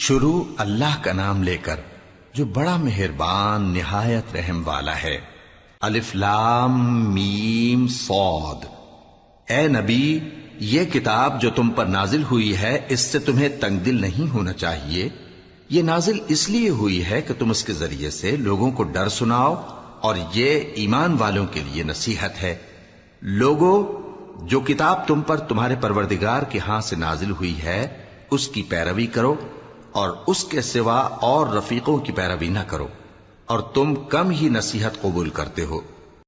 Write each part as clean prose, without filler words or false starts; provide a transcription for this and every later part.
شروع اللہ کا نام لے کر جو بڑا مہربان نہایت رحم والا ہے۔ الف لام میم صاد۔ اے نبی، یہ کتاب جو تم پر نازل ہوئی ہے اس سے تمہیں تنگ دل نہیں ہونا چاہیے۔ یہ نازل اس لیے ہوئی ہے کہ تم اس کے ذریعے سے لوگوں کو ڈر سناؤ، اور یہ ایمان والوں کے لیے نصیحت ہے۔ لوگوں، جو کتاب تم پر تمہارے پروردگار کے ہاں سے نازل ہوئی ہے اس کی پیروی کرو، اور اس کے سوا اور رفیقوں کی پیروی نہ کرو، اور تم کم ہی نصیحت قبول کرتے ہو۔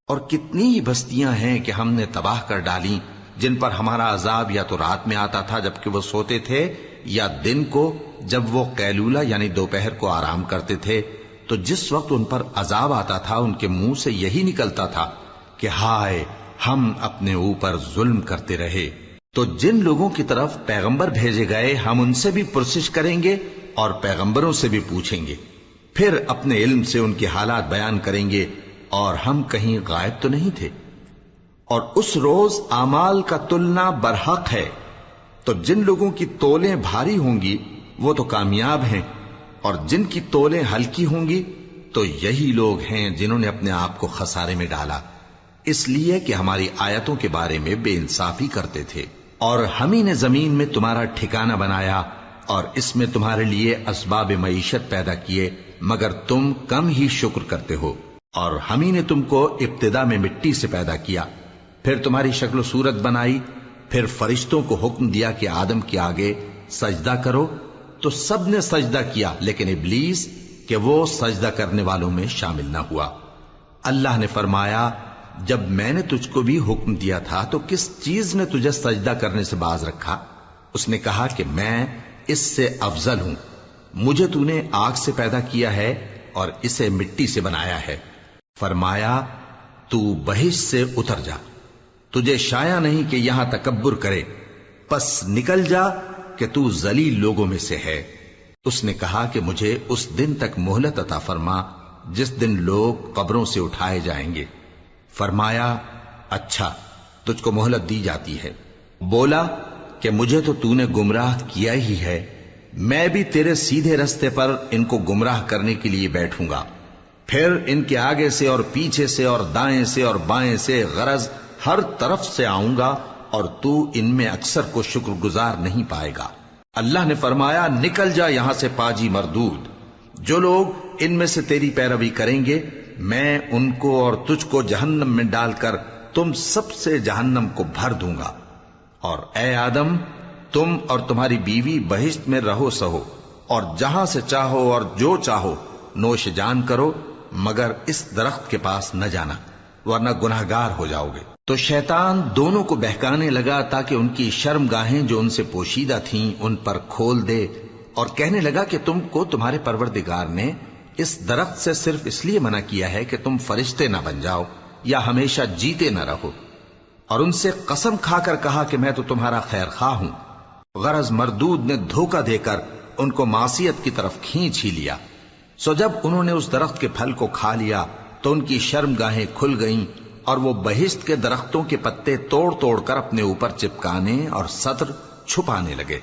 اور کتنی ہی بستیاں ہیں کہ ہم نے تباہ کر ڈالیں جن پر ہمارا عذاب یا تو رات میں آتا تھا جبکہ وہ سوتے تھے، یا دن کو جب وہ قیلولہ یعنی دوپہر کو آرام کرتے تھے، تو جس وقت ان پر عذاب آتا تھا ان کے منہ سے یہی نکلتا تھا کہ ہائے، ہم اپنے اوپر ظلم کرتے رہے۔ تو جن لوگوں کی طرف پیغمبر بھیجے گئے ہم ان سے بھی پرسش کریں گے اور پیغمبروں سے بھی پوچھیں گے، پھر اپنے علم سے ان کے حالات بیان کریں گے، اور ہم کہیں غائب تو نہیں تھے۔ اور اس روز اعمال کا تلنا برحق ہے، تو جن لوگوں کی تولیں بھاری ہوں گی وہ تو کامیاب ہیں، اور جن کی تولیں ہلکی ہوں گی تو یہی لوگ ہیں جنہوں نے اپنے آپ کو خسارے میں ڈالا، اس لیے کہ ہماری آیتوں کے بارے میں بے انصافی کرتے تھے۔ اور ہم ہی نے زمین میں تمہارا ٹھکانہ بنایا اور اس میں تمہارے لیے اسباب معیشت پیدا کیے، مگر تم کم ہی شکر کرتے ہو۔ اور ہم ہی نے تم کو ابتدا میں مٹی سے پیدا کیا، پھر تمہاری شکل و صورت بنائی، پھر فرشتوں کو حکم دیا کہ آدم کے آگے سجدہ کرو، تو سب نے سجدہ کیا لیکن ابلیس کہ وہ سجدہ کرنے والوں میں شامل نہ ہوا۔ اللہ نے فرمایا، جب میں نے تجھ کو بھی حکم دیا تھا تو کس چیز نے تجھے سجدہ کرنے سے باز رکھا؟ اس نے کہا کہ میں اس سے افضل ہوں، مجھے تو نے آگ سے پیدا کیا ہے اور اسے مٹی سے بنایا ہے۔ فرمایا، تو بہشت سے اتر جا، تجھے شایع نہیں کہ یہاں تکبر کرے، پس نکل جا کہ تو ذلیل لوگوں میں سے ہے۔ اس نے کہا کہ مجھے اس دن تک مہلت عطا فرما جس دن لوگ قبروں سے اٹھائے جائیں گے۔ فرمایا، اچھا، تجھ کو مہلت دی جاتی ہے۔ بولا کہ مجھے تو نے گمراہ کیا ہی ہے، میں بھی تیرے سیدھے رستے پر ان کو گمراہ کرنے کے لیے بیٹھوں گا، پھر ان کے آگے سے اور پیچھے سے اور دائیں سے اور بائیں سے غرض ہر طرف سے آؤں گا، اور تو ان میں اکثر کو شکر گزار نہیں پائے گا۔ اللہ نے فرمایا، نکل جا یہاں سے پاجی مردود، جو لوگ ان میں سے تیری پیروی کریں گے میں ان کو اور تجھ کو جہنم میں ڈال کر تم سب سے جہنم کو بھر دوں گا۔ اور اے آدم، تم اور تمہاری بیوی بہشت میں رہو سہو، اور جہاں سے چاہو اور جو چاہو نوش جان کرو، مگر اس درخت کے پاس نہ جانا ورنہ گناہگار ہو جاؤ گے۔ تو شیطان دونوں کو بہکانے لگا تاکہ ان کی شرم گاہیں جو ان سے پوشیدہ تھیں ان پر کھول دے، اور کہنے لگا کہ تم کو تمہارے پروردگار نے اس درخت سے صرف اس لیے منع کیا ہے کہ تم فرشتے نہ بن جاؤ یا ہمیشہ جیتے نہ رہو۔ اور ان سے قسم کھا کر کہا کہ میں تو تمہارا خیر خواہ ہوں۔ غرض مردود نے دھوکہ دے کر ان کو معصیت کی طرف کھینچ ہی لیا۔ سو جب انہوں نے اس درخت کے پھل کو کھا لیا تو ان کی شرم گاہیں کھل گئیں، اور وہ بہشت کے درختوں کے پتے توڑ توڑ کر اپنے اوپر چپکانے اور سطر چھپانے لگے۔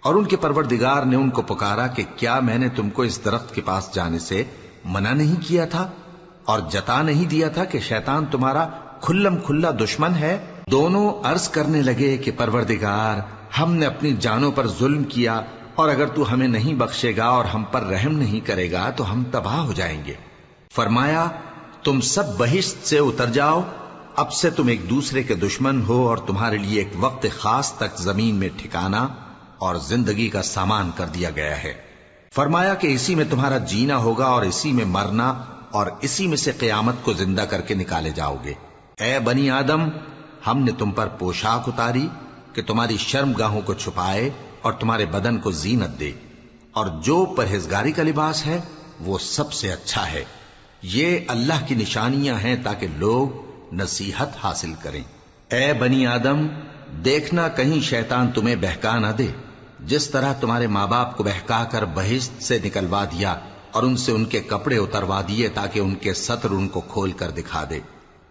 اور ان کے پروردگار نے ان کو پکارا کہ کیا میں نے تم کو اس درخت کے پاس جانے سے منع نہیں کیا تھا اور جتا نہیں دیا تھا کہ شیطان تمہارا کھلم کھلا دشمن ہے؟ دونوں عرض کرنے لگے کہ پروردگار، ہم نے اپنی جانوں پر ظلم کیا، اور اگر تو ہمیں نہیں بخشے گا اور ہم پر رحم نہیں کرے گا تو ہم تباہ ہو جائیں گے۔ فرمایا، تم سب بہشت سے اتر جاؤ، اب سے تم ایک دوسرے کے دشمن ہو، اور تمہارے لیے ایک وقت خاص تک زمین میں ٹھکانا اور زندگی کا سامان کر دیا گیا ہے۔ فرمایا کہ اسی میں تمہارا جینا ہوگا اور اسی میں مرنا، اور اسی میں سے قیامت کو زندہ کر کے نکالے جاؤ گے۔ اے بنی آدم، ہم نے تم پر پوشاک اتاری کہ تمہاری شرم گاہوں کو چھپائے اور تمہارے بدن کو زینت دے، اور جو پرہیزگاری کا لباس ہے وہ سب سے اچھا ہے۔ یہ اللہ کی نشانیاں ہیں تاکہ لوگ نصیحت حاصل کریں۔ اے بنی آدم، دیکھنا کہیں شیطان تمہیں بہکا نہ دے، جس طرح تمہارے ماں باپ کو بہکا کر بہشت سے نکلوا دیا اور ان سے ان کے کپڑے اتروا دیے تاکہ ان کے سطر ان کو کھول کر دکھا دے۔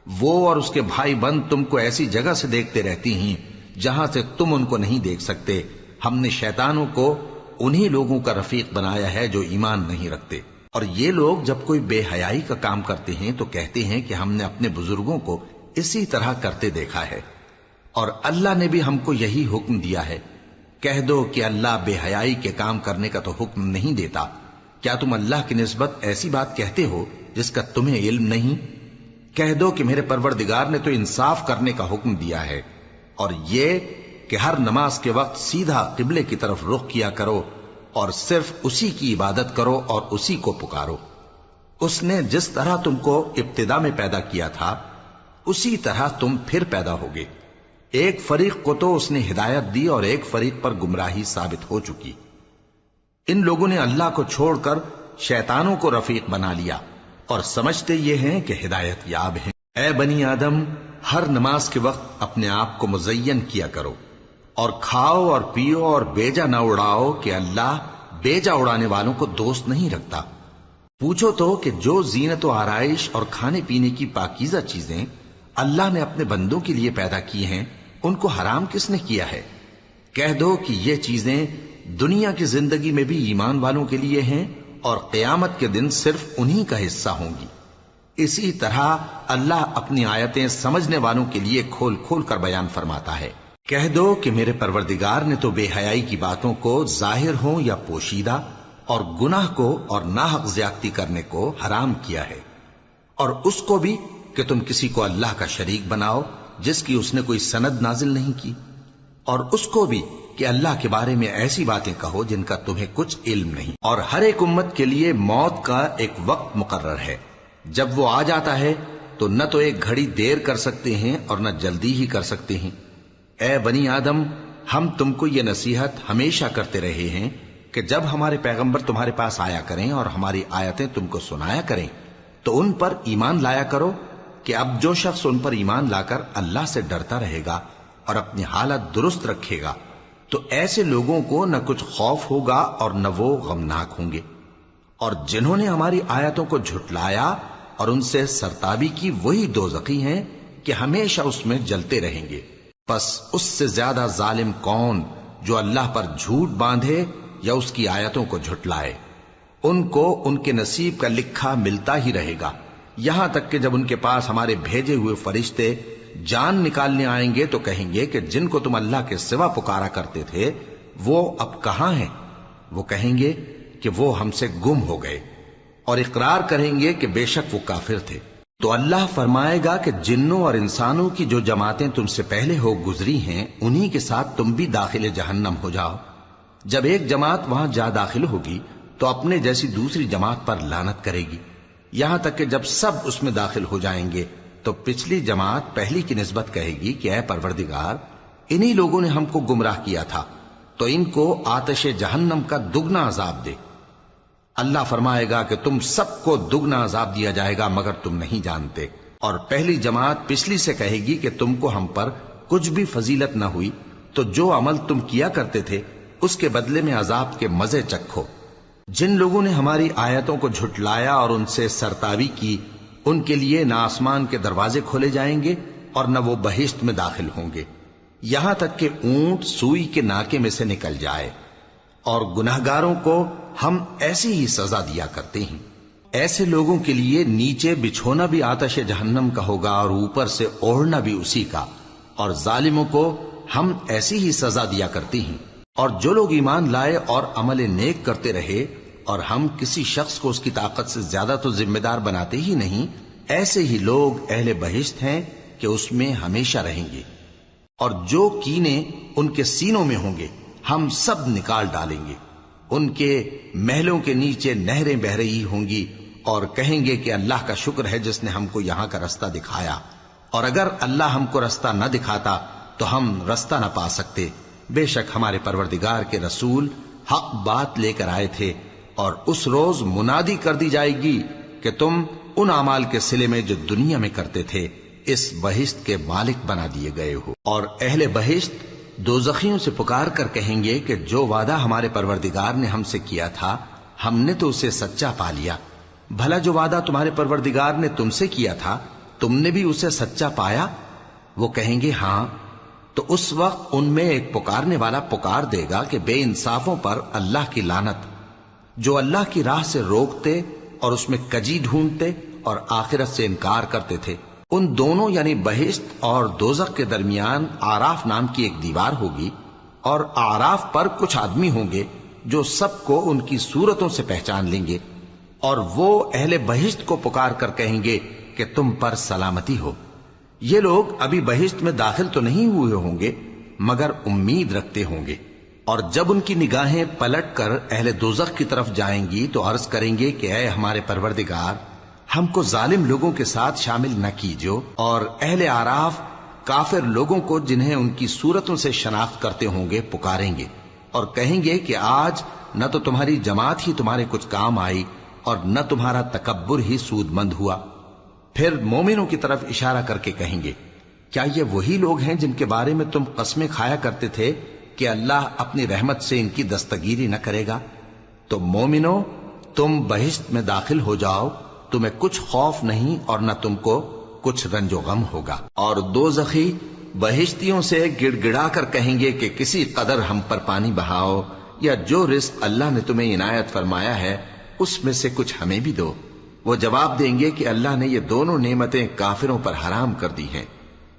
وہ اور اس کے بھائی بند تم کو ایسی جگہ سے دیکھتے رہتی ہیں جہاں سے تم ان کو نہیں دیکھ سکتے۔ ہم نے شیطانوں کو انہی لوگوں کا رفیق بنایا ہے جو ایمان نہیں رکھتے۔ اور یہ لوگ جب کوئی بے حیائی کا کام کرتے ہیں تو کہتے ہیں کہ ہم نے اپنے بزرگوں کو اسی طرح کرتے دیکھا ہے، اور اللہ نے بھی ہم کو یہی حکم دیا ہے۔ کہہ دو کہ اللہ بے حیائی کے کام کرنے کا تو حکم نہیں دیتا، کیا تم اللہ کی نسبت ایسی بات کہتے ہو جس کا تمہیں علم نہیں؟ کہہ دو کہ میرے پروردگار نے تو انصاف کرنے کا حکم دیا ہے، اور یہ کہ ہر نماز کے وقت سیدھا قبلے کی طرف رخ کیا کرو اور صرف اسی کی عبادت کرو اور اسی کو پکارو۔ اس نے جس طرح تم کو ابتدا میں پیدا کیا تھا اسی طرح تم پھر پیدا ہوگے۔ ایک فریق کو تو اس نے ہدایت دی اور ایک فریق پر گمراہی ثابت ہو چکی۔ ان لوگوں نے اللہ کو چھوڑ کر شیطانوں کو رفیق بنا لیا اور سمجھتے یہ ہیں کہ ہدایت یاب ہیں۔ اے بنی آدم، ہر نماز کے وقت اپنے آپ کو مزین کیا کرو، اور کھاؤ اور پیو اور بیجا نہ اڑاؤ کہ اللہ بیجا اڑانے والوں کو دوست نہیں رکھتا۔ پوچھو تو کہ جو زینت و آرائش اور کھانے پینے کی پاکیزہ چیزیں اللہ نے اپنے بندوں کے لیے پیدا کی ہیں ان کو حرام کس نے کیا ہے؟ کہہ دو کہ یہ چیزیں دنیا کی زندگی میں بھی ایمان والوں کے لیے ہیں اور قیامت کے دن صرف انہی کا حصہ ہوں گی۔ اسی طرح اللہ اپنی آیتیں سمجھنے والوں کے لیے کھول کھول کر بیان فرماتا ہے۔ کہہ دو کہ میرے پروردگار نے تو بے حیائی کی باتوں کو ظاہر ہوں یا پوشیدہ اور گناہ کو اور ناحق زیادتی کرنے کو حرام کیا ہے، اور اس کو بھی کہ تم کسی کو اللہ کا شریک بناؤ جس کی اس نے کوئی سند نازل نہیں کی، اور اس کو بھی کہ اللہ کے بارے میں ایسی باتیں کہو جن کا تمہیں کچھ علم نہیں۔ اور ہر ایک امت کے لیے موت کا ایک وقت مقرر ہے، جب وہ آ جاتا ہے تو نہ تو ایک گھڑی دیر کر سکتے ہیں اور نہ جلدی ہی کر سکتے ہیں۔ اے بنی آدم، ہم تم کو یہ نصیحت ہمیشہ کرتے رہے ہیں کہ جب ہمارے پیغمبر تمہارے پاس آیا کریں اور ہماری آیتیں تم کو سنایا کریں تو ان پر ایمان لایا کرو، کہ اب جو شخص ان پر ایمان لا کر اللہ سے ڈرتا رہے گا اور اپنی حالت درست رکھے گا تو ایسے لوگوں کو نہ کچھ خوف ہوگا اور نہ وہ غمناک ہوں گے۔ اور جنہوں نے ہماری آیتوں کو جھٹلایا اور ان سے سرتابی کی وہی دوزخی ہیں کہ ہمیشہ اس میں جلتے رہیں گے۔ پس اس سے زیادہ ظالم کون جو اللہ پر جھوٹ باندھے یا اس کی آیتوں کو جھٹلائے؟ ان کو ان کے نصیب کا لکھا ملتا ہی رہے گا، یہاں تک کہ جب ان کے پاس ہمارے بھیجے ہوئے فرشتے جان نکالنے آئیں گے تو کہیں گے کہ جن کو تم اللہ کے سوا پکارا کرتے تھے وہ اب کہاں ہیں؟ وہ کہیں گے کہ وہ ہم سے گم ہو گئے، اور اقرار کریں گے کہ بے شک وہ کافر تھے۔ تو اللہ فرمائے گا کہ جنوں اور انسانوں کی جو جماعتیں تم سے پہلے ہو گزری ہیں انہی کے ساتھ تم بھی داخل جہنم ہو جاؤ۔ جب ایک جماعت وہاں جا داخل ہوگی تو اپنے جیسی دوسری جماعت پر لعنت کرے گی، یہاں تک کہ جب سب اس میں داخل ہو جائیں گے تو پچھلی جماعت پہلی کی نسبت کہے گی کہ اے پروردگار، انہی لوگوں نے ہم کو گمراہ کیا تھا، تو ان کو آتش جہنم کا دگنا عذاب دے۔ اللہ فرمائے گا کہ تم سب کو دگنا عذاب دیا جائے گا مگر تم نہیں جانتے۔ اور پہلی جماعت پچھلی سے کہے گی کہ تم کو ہم پر کچھ بھی فضیلت نہ ہوئی، تو جو عمل تم کیا کرتے تھے اس کے بدلے میں عذاب کے مزے چکھو۔ جن لوگوں نے ہماری آیتوں کو جھٹلایا اور ان سے سرتابی کی ان کے لیے نہ آسمان کے دروازے کھولے جائیں گے اور نہ وہ بہشت میں داخل ہوں گے، یہاں تک کہ اونٹ سوئی کے ناکے میں سے نکل جائے۔ اور گناہگاروں کو ہم ایسی ہی سزا دیا کرتے ہیں۔ ایسے لوگوں کے لیے نیچے بچھونا بھی آتش جہنم کا ہوگا اور اوپر سے اوڑھنا بھی اسی کا، اور ظالموں کو ہم ایسی ہی سزا دیا کرتے ہیں۔ اور جو لوگ ایمان لائے اور عمل نیک کرتے رہے اور ہم کسی شخص کو اس کی طاقت سے زیادہ تو ذمہ دار بناتے ہی نہیں، ایسے ہی لوگ اہل بہشت ہیں کہ اس میں ہمیشہ رہیں گے۔ اور جو کینے ان کے سینوں میں ہوں گے ہم سب نکال ڈالیں گے، ان کے محلوں کے نیچے نہریں بہ رہی ہوں گی، اور کہیں گے کہ اللہ کا شکر ہے جس نے ہم کو یہاں کا رستہ دکھایا، اور اگر اللہ ہم کو رستہ نہ دکھاتا تو ہم رستہ نہ پا سکتے۔ بے شک ہمارے پروردگار کے رسول حق بات لے کر آئے تھے، اور اس روز منادی کر دی جائے گی کہ تم ان اعمال کے صلے میں جو دنیا میں کرتے تھے اس بہشت کے مالک بنا دیے گئے ہو۔ اور اہل بہشت دوزخیوں سے پکار کر کہیں گے کہ جو وعدہ ہمارے پروردگار نے ہم سے کیا تھا ہم نے تو اسے سچا پا لیا، بھلا جو وعدہ تمہارے پروردگار نے تم سے کیا تھا تم نے بھی اسے سچا پایا؟ وہ کہیں گے ہاں۔ تو اس وقت ان میں ایک پکارنے والا پکار دے گا کہ بے انصافوں پر اللہ کی لعنت، جو اللہ کی راہ سے روکتے اور اس میں کجی ڈھونڈتے اور آخرت سے انکار کرتے تھے۔ ان دونوں یعنی بہشت اور دوزخ کے درمیان آراف نام کی ایک دیوار ہوگی، اور آراف پر کچھ آدمی ہوں گے جو سب کو ان کی صورتوں سے پہچان لیں گے، اور وہ اہل بہشت کو پکار کر کہیں گے کہ تم پر سلامتی ہو۔ یہ لوگ ابھی بہشت میں داخل تو نہیں ہوئے ہوں گے مگر امید رکھتے ہوں گے، اور جب ان کی نگاہیں پلٹ کر اہل دوزخ کی طرف جائیں گی تو عرض کریں گے کہ اے ہمارے پروردگار، ہم کو ظالم لوگوں کے ساتھ شامل نہ کیجو۔ اور اہل آراف کافر لوگوں کو جنہیں ان کی صورتوں سے شناخت کرتے ہوں گے پکاریں گے اور کہیں گے کہ آج نہ تو تمہاری جماعت ہی تمہارے کچھ کام آئی اور نہ تمہارا تکبر ہی سود مند ہوا۔ پھر مومنوں کی طرف اشارہ کر کے کہیں گے، کیا یہ وہی لوگ ہیں جن کے بارے میں تم قسمیں کھایا کرتے تھے کہ اللہ اپنی رحمت سے ان کی دستگیری نہ کرے گا؟ تو مومنوں، تم بہشت میں داخل ہو جاؤ، تمہیں کچھ خوف نہیں اور نہ تم کو کچھ رنج و غم ہوگا۔ اور دوزخی بہشتیوں سے گڑ گڑا کر کہیں گے کہ کسی قدر ہم پر پانی بہاؤ، یا جو رزق اللہ نے تمہیں عنایت فرمایا ہے اس میں سے کچھ ہمیں بھی دو۔ وہ جواب دیں گے کہ اللہ نے یہ دونوں نعمتیں کافروں پر حرام کر دی ہیں،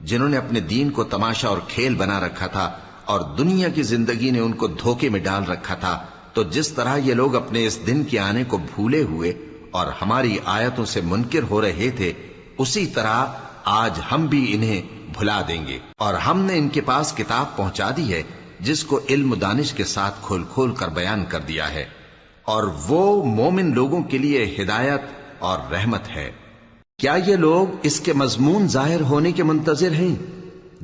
جنہوں نے اپنے دین کو تماشا اور کھیل بنا رکھا تھا اور دنیا کی زندگی نے ان کو دھوکے میں ڈال رکھا تھا۔ تو جس طرح یہ لوگ اپنے اس دن کے آنے کو بھولے ہوئے اور ہماری آیتوں سے منکر ہو رہے تھے، اسی طرح آج ہم بھی انہیں بھلا دیں گے۔ اور ہم نے ان کے پاس کتاب پہنچا دی ہے جس کو علم و دانش کے ساتھ کھول کھول کر بیان کر دیا ہے، اور وہ مومن لوگوں کے لیے ہدایت اور رحمت ہے۔ کیا یہ لوگ اس کے مضمون ظاہر ہونے کے منتظر ہیں؟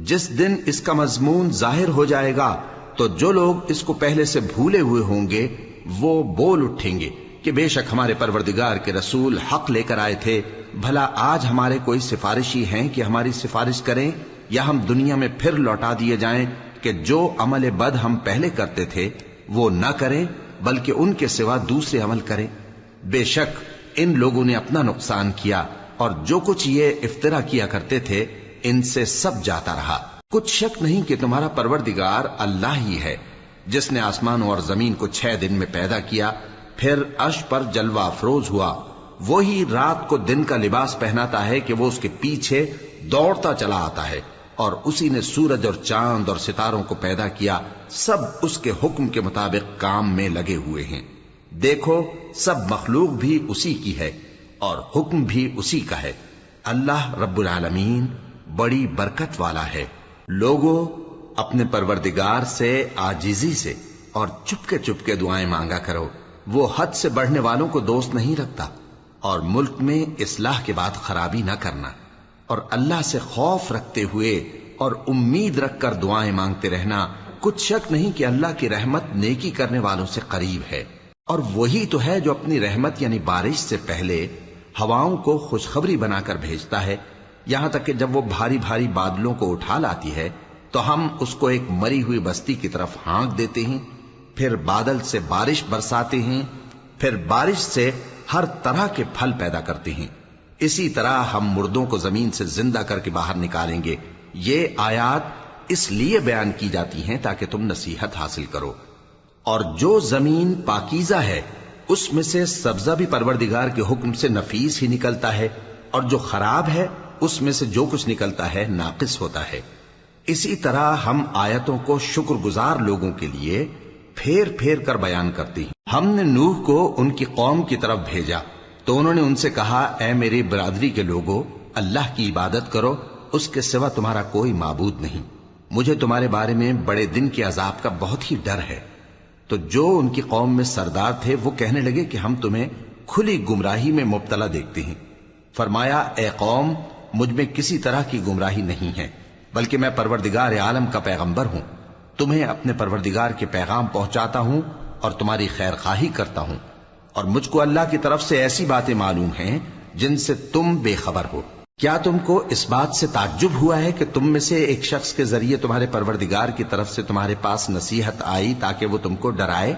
جس دن اس کا مضمون ظاہر ہو جائے گا تو جو لوگ اس کو پہلے سے بھولے ہوئے ہوں گے وہ بول اٹھیں گے کہ بے شک ہمارے پروردگار کے رسول حق لے کر آئے تھے، بھلا آج ہمارے کوئی سفارشی ہیں کہ ہماری سفارش کریں، یا ہم دنیا میں پھر لوٹا دیے جائیں کہ جو عمل بد ہم پہلے کرتے تھے وہ نہ کریں بلکہ ان کے سوا دوسرے عمل کریں۔ بے شک ان لوگوں نے اپنا نقصان کیا، اور جو کچھ یہ افترا کیا کرتے تھے ان سے سب جاتا رہا۔ کچھ شک نہیں کہ تمہارا پروردگار اللہ ہی ہے جس نے آسمانوں اور زمین کو 6 دن میں پیدا کیا، پھر عرش پر جلوہ افروز ہوا۔ وہی رات کو دن کا لباس پہناتا ہے کہ وہ اس کے پیچھے دوڑتا چلا آتا ہے، اور اسی نے سورج اور چاند اور ستاروں کو پیدا کیا، سب اس کے حکم کے مطابق کام میں لگے ہوئے ہیں۔ دیکھو سب مخلوق بھی اسی کی ہے اور حکم بھی اسی کا ہے۔ اللہ رب العالمین بڑی برکت والا ہے۔ لوگوں، اپنے پروردگار سے عاجزی سے اور چپکے دعائیں مانگا کرو، وہ حد سے بڑھنے والوں کو دوست نہیں رکھتا، اور ملک میں اصلاح کے بعد خرابی نہ کرنا، اور اللہ سے خوف رکھتے ہوئے اور امید رکھ کر دعائیں مانگتے رہنا۔ کچھ شک نہیں کہ اللہ کی رحمت نیکی کرنے والوں سے قریب ہے، اور وہی تو ہے جو اپنی رحمت یعنی بارش سے پہلے ہواؤں کو خوشخبری بنا کر بھیجتا ہے، یہاں تک کہ جب وہ بھاری بھاری بادلوں کو اٹھا لاتی ہے تو ہم اس کو ایک مری ہوئی بستی کی طرف ہانک دیتے ہیں، پھر بادل سے بارش برساتے ہیں، پھر بارش سے ہر طرح کے پھل پیدا کرتے ہیں۔ اسی طرح ہم مردوں کو زمین سے زندہ کر کے باہر نکالیں گے۔ یہ آیات اس لیے بیان کی جاتی ہیں تاکہ تم نصیحت حاصل کرو۔ اور جو زمین پاکیزہ ہے اس میں سے سبزہ بھی پروردگار کے حکم سے نفیس ہی نکلتا ہے، اور جو خراب ہے اس میں سے جو کچھ نکلتا ہے ناقص ہوتا ہے۔ اسی طرح ہم آیتوں کو شکر گزار لوگوں کے لیے پھیر پھیر کر بیان کرتے ہیں۔ ہم نے نوح کو ان کی قوم کی طرف بھیجا تو انہوں نے ان سے کہا، اے میری برادری کے لوگوں، اللہ کی عبادت کرو، اس کے سوا تمہارا کوئی معبود نہیں۔ مجھے تمہارے بارے میں بڑے دن کے عذاب کا بہت ہی ڈر ہے۔ تو جو ان کی قوم میں سردار تھے وہ کہنے لگے کہ ہم تمہیں کھلی گمراہی میں مبتلا دیکھتے ہیں۔ فرمایا، اے قوم، مجھ میں کسی طرح کی گمراہی نہیں ہے، بلکہ میں پروردگار عالم کا پیغمبر ہوں، تمہیں اپنے پروردگار کے پیغام پہنچاتا ہوں اور تمہاری خیر خواہی کرتا ہوں، اور مجھ کو اللہ کی طرف سے ایسی باتیں معلوم ہیں جن سے تم بے خبر ہو۔ کیا تم کو اس بات سے تعجب ہوا ہے کہ تم میں سے ایک شخص کے ذریعے تمہارے پروردگار کی طرف سے تمہارے پاس نصیحت آئی تاکہ وہ تم کو ڈرائے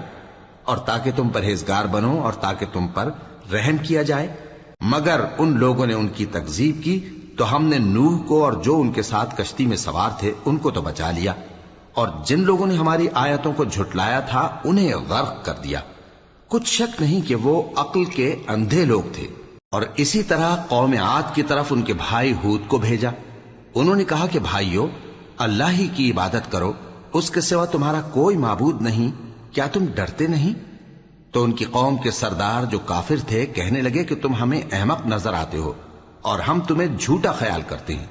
اور تاکہ تم پرہیزگار بنو اور تاکہ تم پر رحم کیا جائے؟ مگر ان لوگوں نے ان کی تکذیب کی تو ہم نے نوح کو اور جو ان کے ساتھ کشتی میں سوار تھے ان کو تو بچا لیا، اور جن لوگوں نے ہماری آیتوں کو جھٹلایا تھا انہیں غرق کر دیا۔ کچھ شک نہیں کہ وہ عقل کے اندھے لوگ تھے۔ اور اسی طرح قوم عاد کی طرف ان کے بھائی ہود کو بھیجا۔ انہوں نے کہا کہ بھائیو، اللہ ہی کی عبادت کرو، اس کے سوا تمہارا کوئی معبود نہیں، کیا تم ڈرتے نہیں؟ تو ان کی قوم کے سردار جو کافر تھے کہنے لگے کہ تم ہمیں احمق نظر آتے ہو اور ہم تمہیں جھوٹا خیال کرتے ہیں۔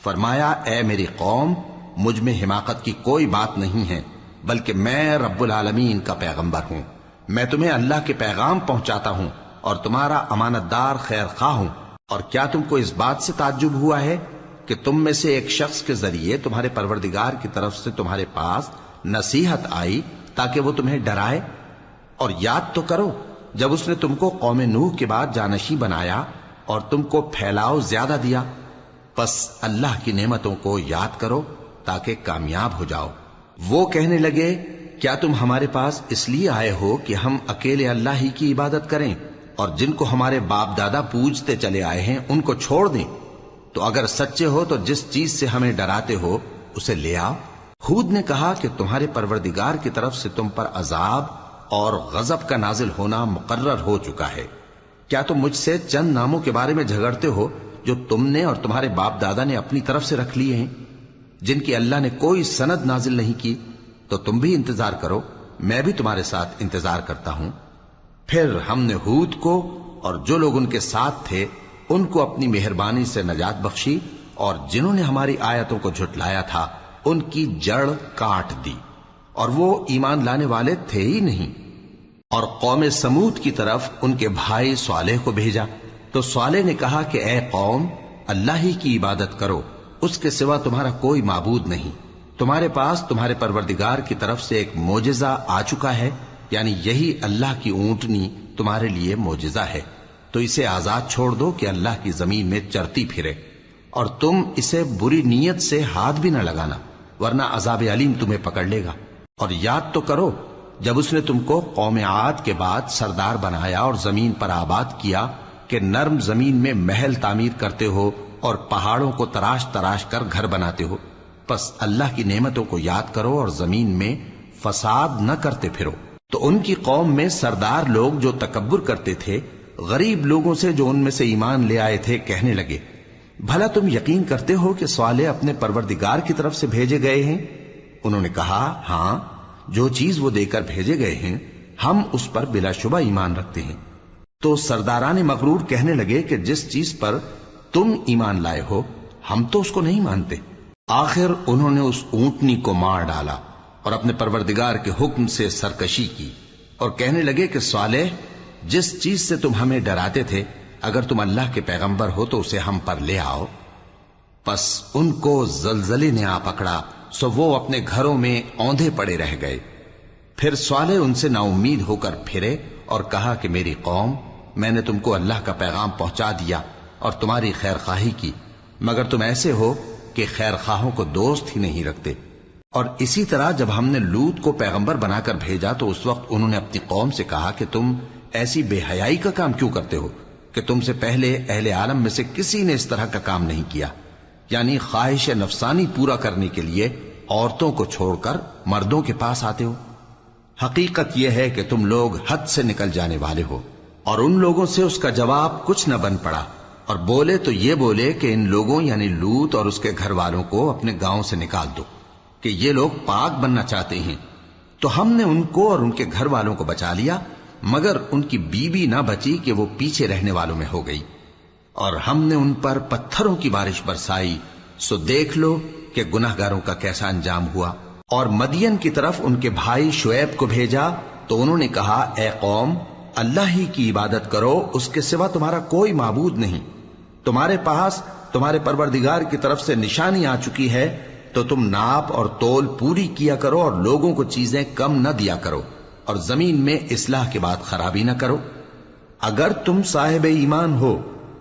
فرمایا، اے میری قوم، مجھ میں حماقت کی کوئی بات نہیں ہے، بلکہ میں رب العالمین کا پیغمبر ہوں۔ میں تمہیں اللہ کے پیغام پہنچاتا ہوں اور تمہارا امانت دار خیر خواہ ہوں۔ اور کیا تم کو اس بات سے تعجب ہوا ہے کہ تم میں سے ایک شخص کے ذریعے تمہارے پروردگار کی طرف سے تمہارے پاس نصیحت آئی تاکہ وہ تمہیں ڈرائے؟ اور یاد تو کرو جب اس نے تم کو قوم نوح کے بعد جانشین بنایا اور تم کو پھیلاؤ زیادہ دیا۔ پس اللہ کی نعمتوں کو یاد کرو تاکہ کامیاب ہو جاؤ۔ وہ کہنے لگے، کیا تم ہمارے پاس اس لیے آئے ہو کہ ہم اکیلے اللہ ہی کی عبادت کریں اور جن کو ہمارے باپ دادا پوجتے چلے آئے ہیں ان کو چھوڑ دیں؟ تو اگر سچے ہو تو جس چیز سے ہمیں ڈراتے ہو اسے لے آؤ۔ ہود نے کہا کہ تمہارے پروردگار کی طرف سے تم پر عذاب اور غضب کا نازل ہونا مقرر ہو چکا ہے۔ کیا تم مجھ سے چند ناموں کے بارے میں جھگڑتے ہو جو تم نے اور تمہارے باپ دادا نے اپنی طرف سے رکھ لیے ہیں، جن کی اللہ نے کوئی سند نازل نہیں کی؟ تو تم بھی انتظار کرو، میں بھی تمہارے ساتھ انتظار کرتا ہوں۔ پھر ہم نے ہود کو اور جو لوگ ان کے ساتھ تھے ان کو اپنی مہربانی سے نجات بخشی، اور جنہوں نے ہماری آیتوں کو جھٹلایا تھا ان کی جڑ کاٹ دی، اور وہ ایمان لانے والے تھے ہی نہیں۔ اور قوم سمود کی طرف ان کے بھائی صالح کو بھیجا، تو صالح نے کہا کہ اے قوم، اللہ ہی کی عبادت کرو، اس کے سوا تمہارا کوئی معبود نہیں۔ تمہارے پاس تمہارے پروردگار کی طرف سے ایک معجزہ آ چکا ہے، یعنی یہی اللہ کی اونٹنی تمہارے لیے معجزہ ہے، تو اسے آزاد چھوڑ دو کہ اللہ کی زمین میں چرتی پھرے، اور تم اسے بری نیت سے ہاتھ بھی نہ لگانا، ورنہ عذاب علیم تمہیں پکڑ لے گا۔ اور یاد تو کرو جب اس نے تم کو قوم عاد کے بعد سردار بنایا اور زمین پر آباد کیا کہ نرم زمین میں محل تعمیر کرتے ہو اور پہاڑوں کو تراش تراش کر گھر بناتے ہو۔ پس اللہ کی نعمتوں کو یاد کرو اور زمین میں فساد نہ کرتے پھرو۔ تو ان کی قوم میں سردار لوگ جو تکبر کرتے تھے غریب لوگوں سے جو ان میں سے ایمان لے آئے تھے کہنے لگے، بھلا تم یقین کرتے ہو کہ صالح اپنے پروردگار کی طرف سے بھیجے گئے ہیں؟ انہوں نے کہا، ہاں، جو چیز وہ دے کر بھیجے گئے ہیں ہم اس پر بلا شبہ ایمان رکھتے ہیں۔ تو سرداران مغرور کہنے لگے کہ جس چیز پر تم ایمان لائے ہو ہم تو اس کو نہیں مانتے۔ آخر انہوں نے اس اونٹنی کو مار ڈالا اور اپنے پروردگار کے حکم سے سرکشی کی، اور کہنے لگے کہ صالح، جس چیز سے تم ہمیں ڈراتے تھے اگر تم اللہ کے پیغمبر ہو تو اسے ہم پر لے آؤ۔ پس ان کو زلزلے نے آ پکڑا، سو وہ اپنے گھروں میں اوندھے پڑے رہ گئے۔ پھر صالح ان سے نا امید ہو کر پھرے اور کہا کہ میری قوم، میں نے تم کو اللہ کا پیغام پہنچا دیا اور تمہاری خیر خواہی کی، مگر تم ایسے ہو کہ خیر خواہوں کو دوست ہی نہیں رکھتے۔ اور اسی طرح جب ہم نے لوط کو پیغمبر بنا کر بھیجا تو اس وقت انہوں نے اپنی قوم سے کہا کہ تم ایسی بے حیائی کا کام کیوں کرتے ہو کہ تم سے پہلے اہل عالم میں سے کسی نے اس طرح کا کام نہیں کیا، یعنی خواہش نفسانی پورا کرنے کے لیے عورتوں کو چھوڑ کر مردوں کے پاس آتے ہو۔ حقیقت یہ ہے کہ تم لوگ حد سے نکل جانے والے ہو۔ اور ان لوگوں سے اس کا جواب کچھ نہ بن پڑا، اور بولے تو یہ بولے کہ ان لوگوں یعنی لوط اور اس کے گھر والوں کو اپنے گاؤں سے نکال دو کہ یہ لوگ پاک بننا چاہتے ہیں۔ تو ہم نے ان کو اور ان کے گھر والوں کو بچا لیا، مگر ان کی بیوی نہ بچی کہ وہ پیچھے رہنے والوں میں ہو گئی، اور ہم نے ان پر پتھروں کی بارش برسائی، سو دیکھ لو کہ گناہگاروں کا کیسا انجام ہوا۔ اور مدین کی طرف ان کے بھائی شعیب کو بھیجا تو انہوں نے کہا، اے قوم، اللہ ہی کی عبادت کرو، اس کے سوا تمہارا کوئی معبود نہیں۔ تمہارے پاس تمہارے پروردگار کی طرف سے نشانی آ چکی ہے، تو تم ناپ اور تول پوری کیا کرو اور لوگوں کو چیزیں کم نہ دیا کرو، اور زمین میں اصلاح کے بعد خرابی نہ کرو۔ اگر تم صاحب ایمان ہو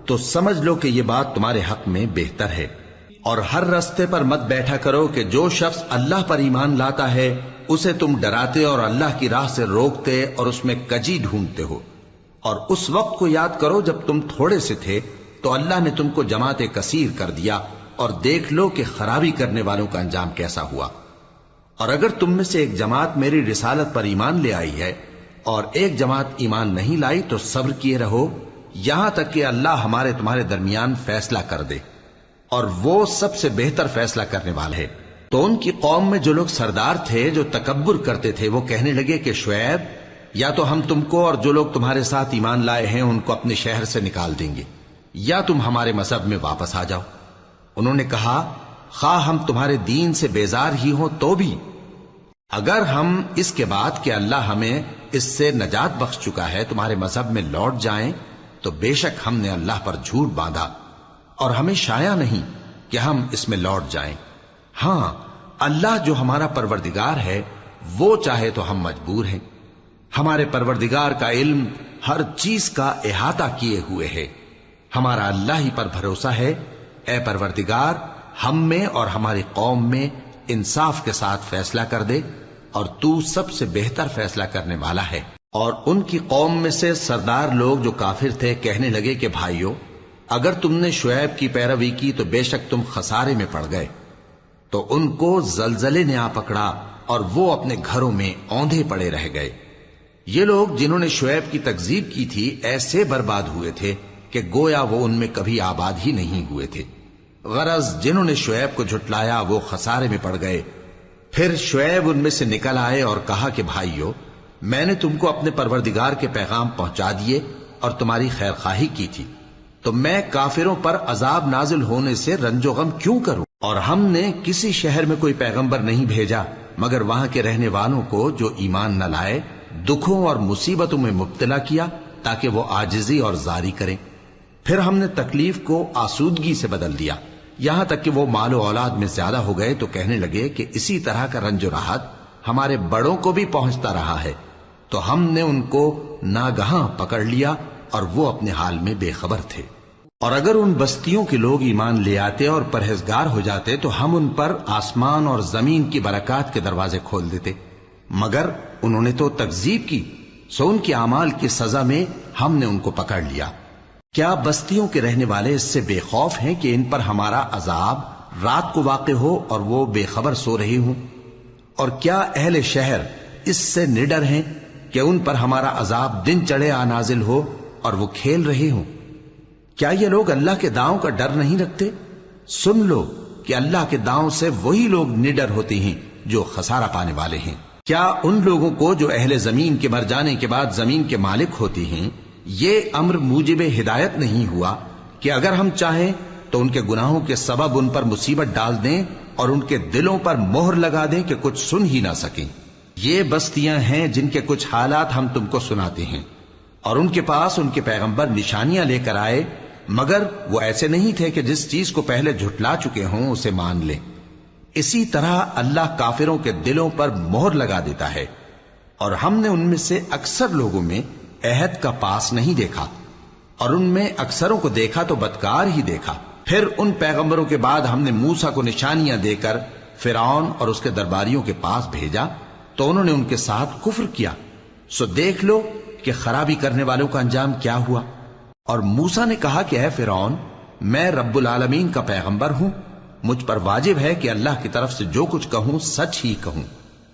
تو سمجھ لو کہ یہ بات تمہارے حق میں بہتر ہے، اور ہر رستے پر مت بیٹھا کرو کہ جو شخص اللہ پر ایمان لاتا ہے اسے تم ڈراتے اور اللہ کی راہ سے روکتے اور اس میں کجی ڈھونڈتے ہو۔ اور اس وقت کو یاد کرو جب تم تھوڑے سے تھے تو اللہ نے تم کو جماعت کثیر کر دیا، اور دیکھ لو کہ خرابی کرنے والوں کا انجام کیسا ہوا۔ اور اگر تم میں سے ایک جماعت میری رسالت پر ایمان لے آئی ہے اور ایک جماعت ایمان نہیں لائی تو صبر کیے رہو یہاں تک کہ اللہ ہمارے تمہارے درمیان فیصلہ کر دے، اور وہ سب سے بہتر فیصلہ کرنے والا ہے۔ تو ان کی قوم میں جو لوگ سردار تھے جو تکبر کرتے تھے وہ کہنے لگے کہ شعیب، یا تو ہم تم کو اور جو لوگ تمہارے ساتھ ایمان لائے ہیں ان کو اپنے شہر سے نکال دیں گے، یا تم ہمارے مذہب میں واپس آ جاؤ۔ انہوں نے کہا خواہ ہم تمہارے دین سے بیزار ہی ہوں تو بھی، اگر ہم اس کے بعد کہ اللہ ہمیں اس سے نجات بخش چکا ہے تمہارے مذہب میں لوٹ جائیں تو بے شک ہم نے اللہ پر جھوٹ باندھا، اور ہمیں شایع نہیں کہ ہم اس میں لوٹ جائیں۔ ہاں، اللہ جو ہمارا پروردگار ہے وہ چاہے تو ہم مجبور ہیں۔ ہمارے پروردگار کا علم ہر چیز کا احاطہ کیے ہوئے ہے۔ ہمارا اللہ ہی پر بھروسہ ہے۔ اے پروردگار، ہم میں اور ہماری قوم میں انصاف کے ساتھ فیصلہ کر دے، اور تو سب سے بہتر فیصلہ کرنے والا ہے۔ اور ان کی قوم میں سے سردار لوگ جو کافر تھے کہنے لگے کہ بھائیو، اگر تم نے شعیب کی پیروی کی تو بے شک تم خسارے میں پڑ گئے۔ تو ان کو زلزلے نے آ پکڑا اور وہ اپنے گھروں میں اوندھے پڑے رہ گئے۔ یہ لوگ جنہوں نے شعیب کی تکذیب کی تھی ایسے برباد ہوئے تھے کہ گویا وہ ان میں کبھی آباد ہی نہیں ہوئے تھے۔ غرض جنہوں نے شعیب کو جھٹلایا وہ خسارے میں پڑ گئے۔ پھر شعیب ان میں سے نکل آئے اور کہا کہ بھائیو، میں نے تم کو اپنے پروردگار کے پیغام پہنچا دیے اور تمہاری خیر خواہی کی تھی، تو میں کافروں پر عذاب نازل ہونے سے رنج و غم کیوں کروں؟ اور ہم نے کسی شہر میں کوئی پیغمبر نہیں بھیجا مگر وہاں کے رہنے والوں کو جو ایمان نہ لائے دکھوں اور مصیبتوں میں مبتلا کیا تاکہ وہ عاجزی اور زاری کریں۔ پھر ہم نے تکلیف کو آسودگی سے بدل دیا، یہاں تک کہ وہ مال و اولاد میں زیادہ ہو گئے تو کہنے لگے کہ اسی طرح کا رنج و راحت ہمارے بڑوں کو بھی پہنچتا رہا ہے، تو ہم نے ان کو ناگہاں پکڑ لیا اور وہ اپنے حال میں بے خبر تھے۔ اور اگر ان بستیوں کے لوگ ایمان لے آتے اور پرہیزگار ہو جاتے تو ہم ان پر آسمان اور زمین کی برکات کے دروازے کھول دیتے، مگر انہوں نے تو تکذیب کی، سو ان کے اعمال کی سزا میں ہم نے ان کو پکڑ لیا۔ کیا بستیوں کے رہنے والے اس سے بے خوف ہیں کہ ان پر ہمارا عذاب رات کو واقع ہو اور وہ بے خبر سو رہی ہوں؟ اور کیا اہل شہر اس سے نڈر ہیں کہ ان پر ہمارا عذاب دن چڑھے آ نازل ہو اور وہ کھیل رہے ہوں؟ کیا یہ لوگ اللہ کے داؤں کا ڈر نہیں رکھتے؟ سن لو کہ اللہ کے داؤں سے وہی لوگ نڈر ہوتے ہیں جو خسارہ پانے والے ہیں۔ کیا ان لوگوں کو جو اہل زمین کے مر جانے کے بعد زمین کے مالک ہوتے ہیں یہ امر موجب ہدایت نہیں ہوا کہ اگر ہم چاہیں تو ان کے گناہوں کے سبب ان پر مصیبت ڈال دیں اور ان کے دلوں پر مہر لگا دیں کہ کچھ سن ہی نہ سکیں؟ یہ بستیاں ہیں جن کے کچھ حالات ہم تم کو سناتے ہیں، اور ان کے پاس ان کے پیغمبر نشانیاں لے کر آئے، مگر وہ ایسے نہیں تھے کہ جس چیز کو پہلے جھٹلا چکے ہوں اسے مان لیں۔ اسی طرح اللہ کافروں کے دلوں پر مہر لگا دیتا ہے، اور ہم نے ان میں سے اکثر لوگوں میں عہد کا پاس نہیں دیکھا، اور ان میں اکثروں کو دیکھا تو بدکار ہی دیکھا۔ پھر ان پیغمبروں کے بعد ہم نے موسیٰ کو نشانیاں دے کر فرعون اور اس کے درباریوں کے پاس بھیجا تو انہوں نے ان کے ساتھ کفر کیا، سو دیکھ لو کہ خرابی کرنے والوں کا انجام کیا ہوا۔ اور موسیٰ نے کہا کہ اے فرعون، میں رب العالمین کا پیغمبر ہوں، مجھ پر واجب ہے کہ اللہ کی طرف سے جو کچھ کہوں سچ ہی کہوں۔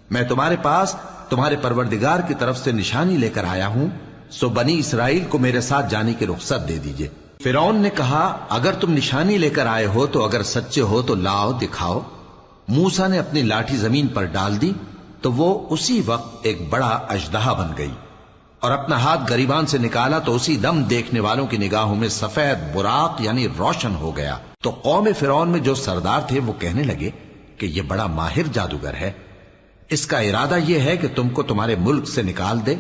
میں تمہارے پاس تمہارے پروردگار کی طرف سے نشانی لے کر آیا ہوں، سو بنی اسرائیل کو میرے ساتھ جانے کی رخصت دے دیجئے۔ فرعون نے کہا اگر تم نشانی لے کر آئے ہو تو اگر سچے ہو تو لاؤ دکھاؤ۔ موسیٰ نے اپنی لاٹھی زمین پر ڈال دی تو وہ اسی وقت ایک بڑا اژدہا بن گئی، اور اپنا ہاتھ گریبان سے نکالا تو اسی دم دیکھنے والوں کی نگاہوں میں سفید براق یعنی روشن ہو گیا۔ تو قوم فرعون میں جو سردار تھے وہ کہنے لگے کہ یہ بڑا ماہر جادوگر ہے، اس کا ارادہ یہ ہے کہ تم کو تمہارے ملک سے نکال دے،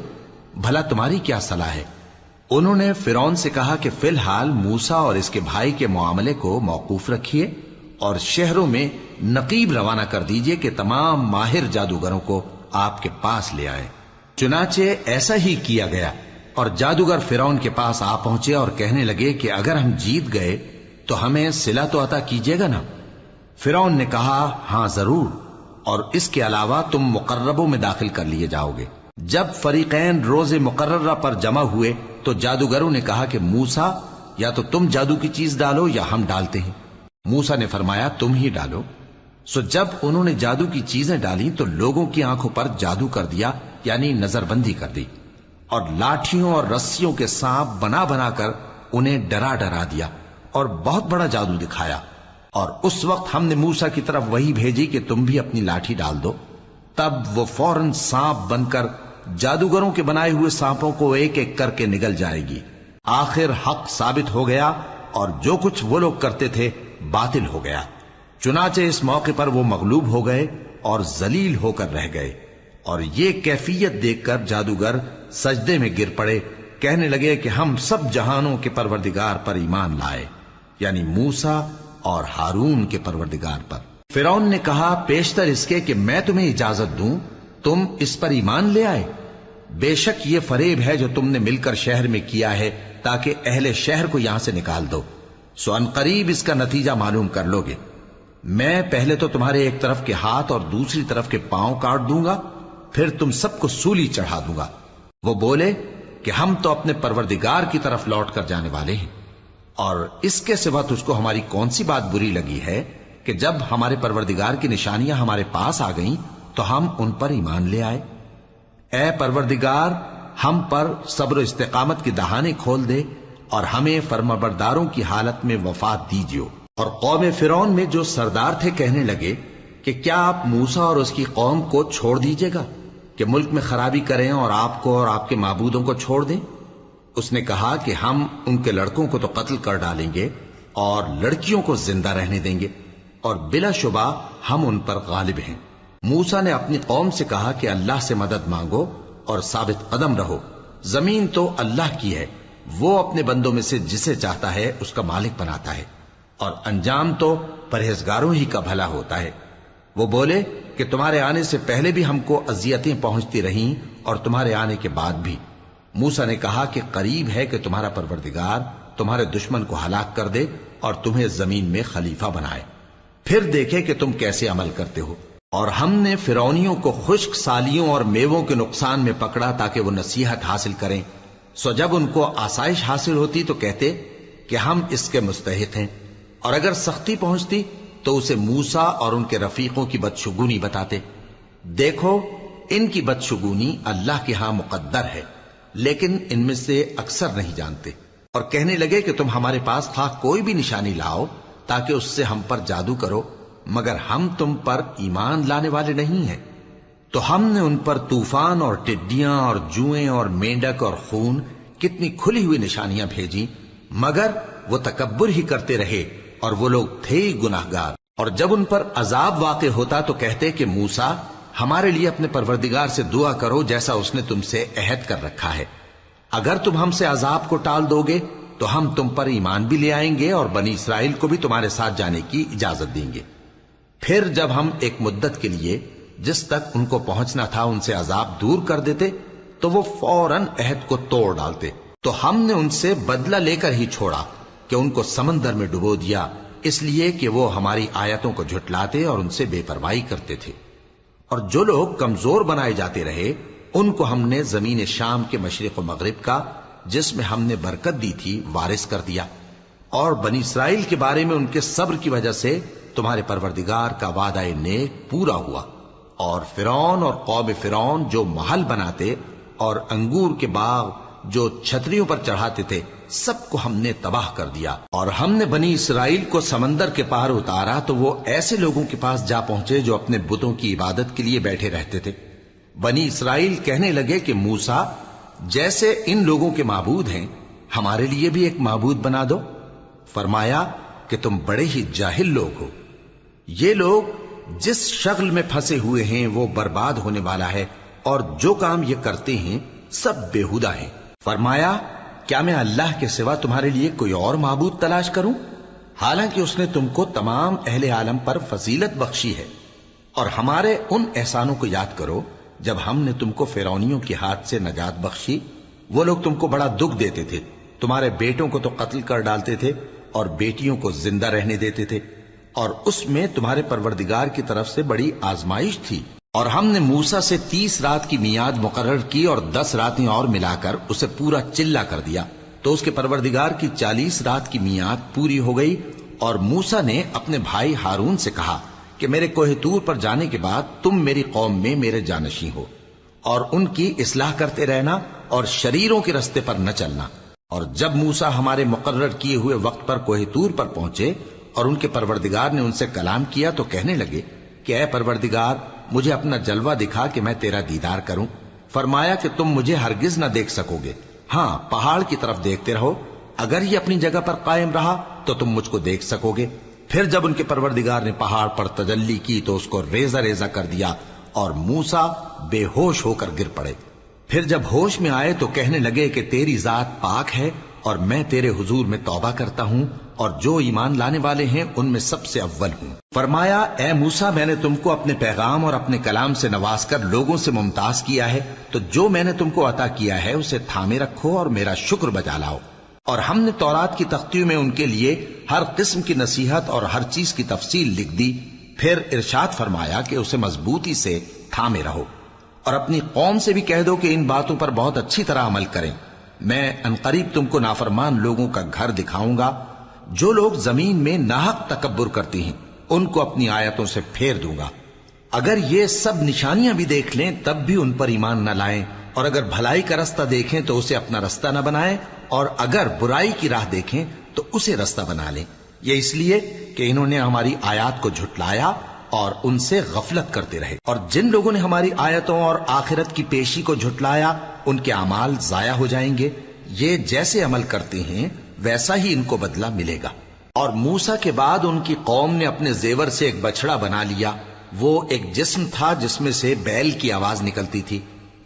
بھلا تمہاری کیا صلاح ہے؟ انہوں نے فرعون سے کہا کہ فی الحال موسیٰ اور اس کے بھائی کے معاملے کو موقوف رکھیے اور شہروں میں نقیب روانہ کر دیجئے کہ تمام ماہر جادوگروں کو آپ کے پاس لے آئیں۔ چنانچہ ایسا ہی کیا گیا، اور جادوگر فرعون کے پاس آ پہنچے اور کہنے لگے کہ اگر ہم جیت گئے تو ہمیں صلہ تو عطا کیجیے گا نا؟ فرعون نے کہا ہاں ضرور، اور اس کے علاوہ تم مقربوں میں داخل کر لیے جاؤ گے۔ جب فریقین روز مقررہ پر جمع ہوئے تو جادوگروں نے کہا کہ موسیٰ یا تو تم جادو کی چیز ڈالو یا ہم ڈالتے ہیں۔ موسیٰ نے فرمایا تم ہی ڈالو۔ سو جب انہوں نے جادو کی چیزیں ڈالی تو لوگوں کی آنکھوں پر جادو کر دیا، یعنی نظر بندی کر دی، اور لاٹھیوں اور رسیوں کے سانپ بنا بنا کر انہیں ڈرا ڈرا دیا اور بہت بڑا جادو دکھایا۔ اور اس وقت ہم نے موسیٰ کی طرف وحی بھیجی کہ تم بھی اپنی لاٹھی ڈال دو، تب وہ فوراً سانپ بن کر جادوگروں کے بنائے ہوئے سانپوں کو ایک ایک کر کے نگل جائے گی۔ آخر حق ثابت ہو گیا اور جو کچھ وہ لوگ کرتے تھے باطل ہو گیا۔ چنانچہ اس موقع پر وہ مغلوب ہو گئے اور ذلیل ہو کر رہ گئے، اور یہ کیفیت دیکھ کر جادوگر سجدے میں گر پڑے، کہنے لگے کہ ہم سب جہانوں کے پروردگار پر ایمان لائے، یعنی موسیٰ اور ہارون کے پروردگار پر۔ فرعون نے کہا پیشتر اس کے کہ میں تمہیں اجازت دوں تم اس پر ایمان لے آئے، بے شک یہ فریب ہے جو تم نے مل کر شہر میں کیا ہے تاکہ اہل شہر کو یہاں سے نکال دو، سو ان قریب اس کا نتیجہ معلوم کر لو گے۔ میں پہلے تو تمہارے ایک طرف کے ہاتھ اور دوسری طرف کے پاؤں کاٹ دوں گا، پھر تم سب کو سولی چڑھا دوں گا۔ وہ بولے کہ ہم تو اپنے پروردگار کی طرف لوٹ کر جانے والے ہیں، اور اس کے سوا تجھ کو ہماری کون سی بات بری لگی ہے کہ جب ہمارے پروردگار کی نشانیاں ہمارے پاس آ گئیں تو ہم ان پر ایمان لے آئے۔ اے پروردگار، ہم پر صبر و استقامت کی دہانے کھول دے اور ہمیں فرمانبرداروں کی حالت میں وفات دیجیو۔ اور قوم فرعون میں جو سردار تھے کہنے لگے کہ کیا آپ موسیٰ اور اس کی قوم کو چھوڑ دیجیے گا کہ ملک میں خرابی کریں اور آپ کو اور آپ کے معبودوں کو چھوڑ دیں؟ اس نے کہا کہ ہم ان کے لڑکوں کو تو قتل کر ڈالیں گے اور لڑکیوں کو زندہ رہنے دیں گے، اور بلا شبہ ہم ان پر غالب ہیں۔ موسیٰ نے اپنی قوم سے کہا کہ اللہ سے مدد مانگو اور ثابت قدم رہو، زمین تو اللہ کی ہے، وہ اپنے بندوں میں سے جسے چاہتا ہے اس کا مالک بناتا ہے، اور انجام تو پرہیزگاروں ہی کا بھلا ہوتا ہے۔ وہ بولے کہ تمہارے آنے سے پہلے بھی ہم کو اذیتیں پہنچتی رہیں اور تمہارے آنے کے بعد بھی۔ موسیٰ نے کہا کہ قریب ہے کہ تمہارا پروردگار تمہارے دشمن کو ہلاک کر دے اور تمہیں زمین میں خلیفہ بنائے، پھر دیکھے کہ تم کیسے عمل کرتے ہو۔ اور ہم نے فرعونیوں کو خشک سالیوں اور میووں کے نقصان میں پکڑا تاکہ وہ نصیحت حاصل کریں، سو جب ان کو آسائش حاصل ہوتی تو کہتے کہ ہم اس کے مستحق ہیں، اور اگر سختی پہنچتی تو اسے موسیٰ اور ان کے رفیقوں کی بدشگونی بتاتے۔ دیکھو ان کی بدشگونی اللہ کے ہاں مقدر ہے، لیکن ان میں سے اکثر نہیں جانتے۔ اور کہنے لگے کہ تم ہمارے پاس خواہ کوئی بھی نشانی لاؤ تاکہ اس سے ہم پر جادو کرو، مگر ہم تم پر ایمان لانے والے نہیں ہیں۔ تو ہم نے ان پر طوفان اور ٹڈیاں اور جوئیں اور مینڈک اور خون کتنی کھلی ہوئی نشانیاں بھیجی، مگر وہ تکبر ہی کرتے رہے اور وہ لوگ تھے ہی گناہگار۔ اور جب ان پر عذاب واقع ہوتا تو کہتے کہ موسیٰ ہمارے لیے اپنے پروردگار سے دعا کرو جیسا اس نے تم سے عہد کر رکھا ہے، اگر تم ہم سے عذاب کو ٹال دو گے تو ہم تم پر ایمان بھی لے آئیں گے اور بنی اسرائیل کو بھی تمہارے ساتھ جانے کی اجازت دیں گے۔ پھر جب ہم ایک مدت کے لیے جس تک ان کو پہنچنا تھا ان سے عذاب دور کر دیتے تو وہ فوراً عہد کو توڑ ڈالتے، تو ہم نے ان سے بدلہ لے کر ہی چھوڑا کہ ان کو سمندر میں ڈبو دیا، اس لیے کہ وہ ہماری آیتوں کو جھٹلاتے اور ان سے بے پرواہی کرتے تھے۔ اور جو لوگ کمزور بنائے جاتے رہے ان کو ہم نے زمین شام کے مشرق و مغرب کا جس میں ہم نے برکت دی تھی وارث کر دیا، اور بنی اسرائیل کے بارے میں ان کے صبر کی وجہ سے تمہارے پروردگار کا وعدہ نیک پورا ہوا۔ اور فرعون اور قوم فرعون جو محل بناتے اور انگور کے باغ جو چھتریوں پر چڑھاتے تھے سب کو ہم نے تباہ کر دیا۔ اور ہم نے بنی اسرائیل کو سمندر کے پار اتارا تو وہ ایسے لوگوں کے پاس جا پہنچے جو اپنے بتوں کی عبادت کے لیے بیٹھے رہتے تھے۔ بنی اسرائیل کہنے لگے کہ موسیٰ جیسے ان لوگوں کے معبود ہیں ہمارے لیے بھی ایک معبود بنا دو۔ فرمایا کہ تم بڑے ہی جاہل لوگ ہو، یہ لوگ جس شغل میں پھنسے ہوئے ہیں وہ برباد ہونے والا ہے، اور جو کام یہ کرتے ہیں سب بےہودہ ہیں۔ فرمایا کیا میں اللہ کے سوا تمہارے لیے کوئی اور معبود تلاش کروں، حالانکہ اس نے تم کو تمام اہل عالم پر فضیلت بخشی ہے۔ اور ہمارے ان احسانوں کو یاد کرو جب ہم نے تم کو فرعونیوں کے ہاتھ سے نجات بخشی، وہ لوگ تم کو بڑا دکھ دیتے تھے، تمہارے بیٹوں کو تو قتل کر ڈالتے تھے اور بیٹیوں کو زندہ رہنے دیتے تھے، اور اس میں تمہارے پروردگار کی طرف سے بڑی آزمائش تھی۔ اور ہم نے موسیٰ سے 30 رات کی میعاد مقرر کی اور 10 راتیں اور ملا کر اسے پورا چلہ کر دیا، تو اس کے پروردگار کی 40 رات کی میعاد پوری ہو گئی، اور موسیٰ نے اپنے بھائی ہارون سے کہا کہ میرے کوہ طور پر جانے کے بعد تم میری قوم میں میرے جانشین ہو، اور ان کی اصلاح کرتے رہنا اور شریروں کے رستے پر نہ چلنا۔ اور جب موسیٰ ہمارے مقرر کیے ہوئے وقت پر کوہ طور پر پہنچے اور ان کے پروردگار نے ان سے کلام کیا تو کہنے لگے کہ اے پروردگار، مجھے اپنا جلوہ دکھا کہ میں تیرا دیدار کروں۔ فرمایا کہ تم مجھے ہرگز نہ دیکھ سکو گے، ہاں پہاڑ کی طرف دیکھتے رہو، اگر یہ اپنی جگہ پر قائم رہا تو تم مجھ کو دیکھ سکو گے۔ پھر جب ان کے پروردگار نے پہاڑ پر تجلی کی تو اس کو ریزہ ریزہ کر دیا اور موسیٰ بے ہوش ہو کر گر پڑے۔ پھر جب ہوش میں آئے تو کہنے لگے کہ تیری ذات پاک ہے اور میں تیرے حضور میں توبہ کرتا ہوں، اور جو ایمان لانے والے ہیں ان میں سب سے اول ہوں۔ فرمایا اے موسیٰ، میں نے تم کو اپنے پیغام اور اپنے کلام سے نواز کر لوگوں سے ممتاز کیا ہے، تو جو میں نے تم کو عطا کیا ہے اسے تھامے رکھو اور میرا شکر بجا لاؤ۔ اور ہم نے تورات کی تختیوں میں ان کے لیے ہر قسم کی نصیحت اور ہر چیز کی تفصیل لکھ دی۔ پھر ارشاد فرمایا کہ اسے مضبوطی سے تھامے رہو، اور اپنی قوم سے بھی کہہ دو کہ ان باتوں پر بہت اچھی طرح عمل کریں۔ میں انقریب تم کو نافرمان لوگوں کا گھر دکھاؤں گا۔ جو لوگ زمین میں ناحق تکبر کرتی ہیں ان کو اپنی آیتوں سے پھیر دوں گا۔ اگر یہ سب نشانیاں بھی دیکھ لیں تب بھی ان پر ایمان نہ لائیں، اور اگر بھلائی کا رستہ دیکھیں تو اسے اپنا رستہ نہ بنائیں، اور اگر برائی کی راہ دیکھیں تو اسے رستہ بنا لیں۔ یہ اس لیے کہ انہوں نے ہماری آیات کو جھٹلایا اور ان سے غفلت کرتے رہے۔ اور جن لوگوں نے ہماری آیتوں اور آخرت کی پیشی کو جھٹلایا ان کے اعمال ضائع ہو جائیں گے۔ یہ جیسے عمل کرتے ہیں ویسا ہی ان کو بدلہ ملے گا۔ اور موسیٰ کے بعد ان کی قوم نے اپنے زیور سے ایک بچڑا بنا لیا، وہ ایک جسم تھا جس میں سے بیل کی آواز نکلتی تھی۔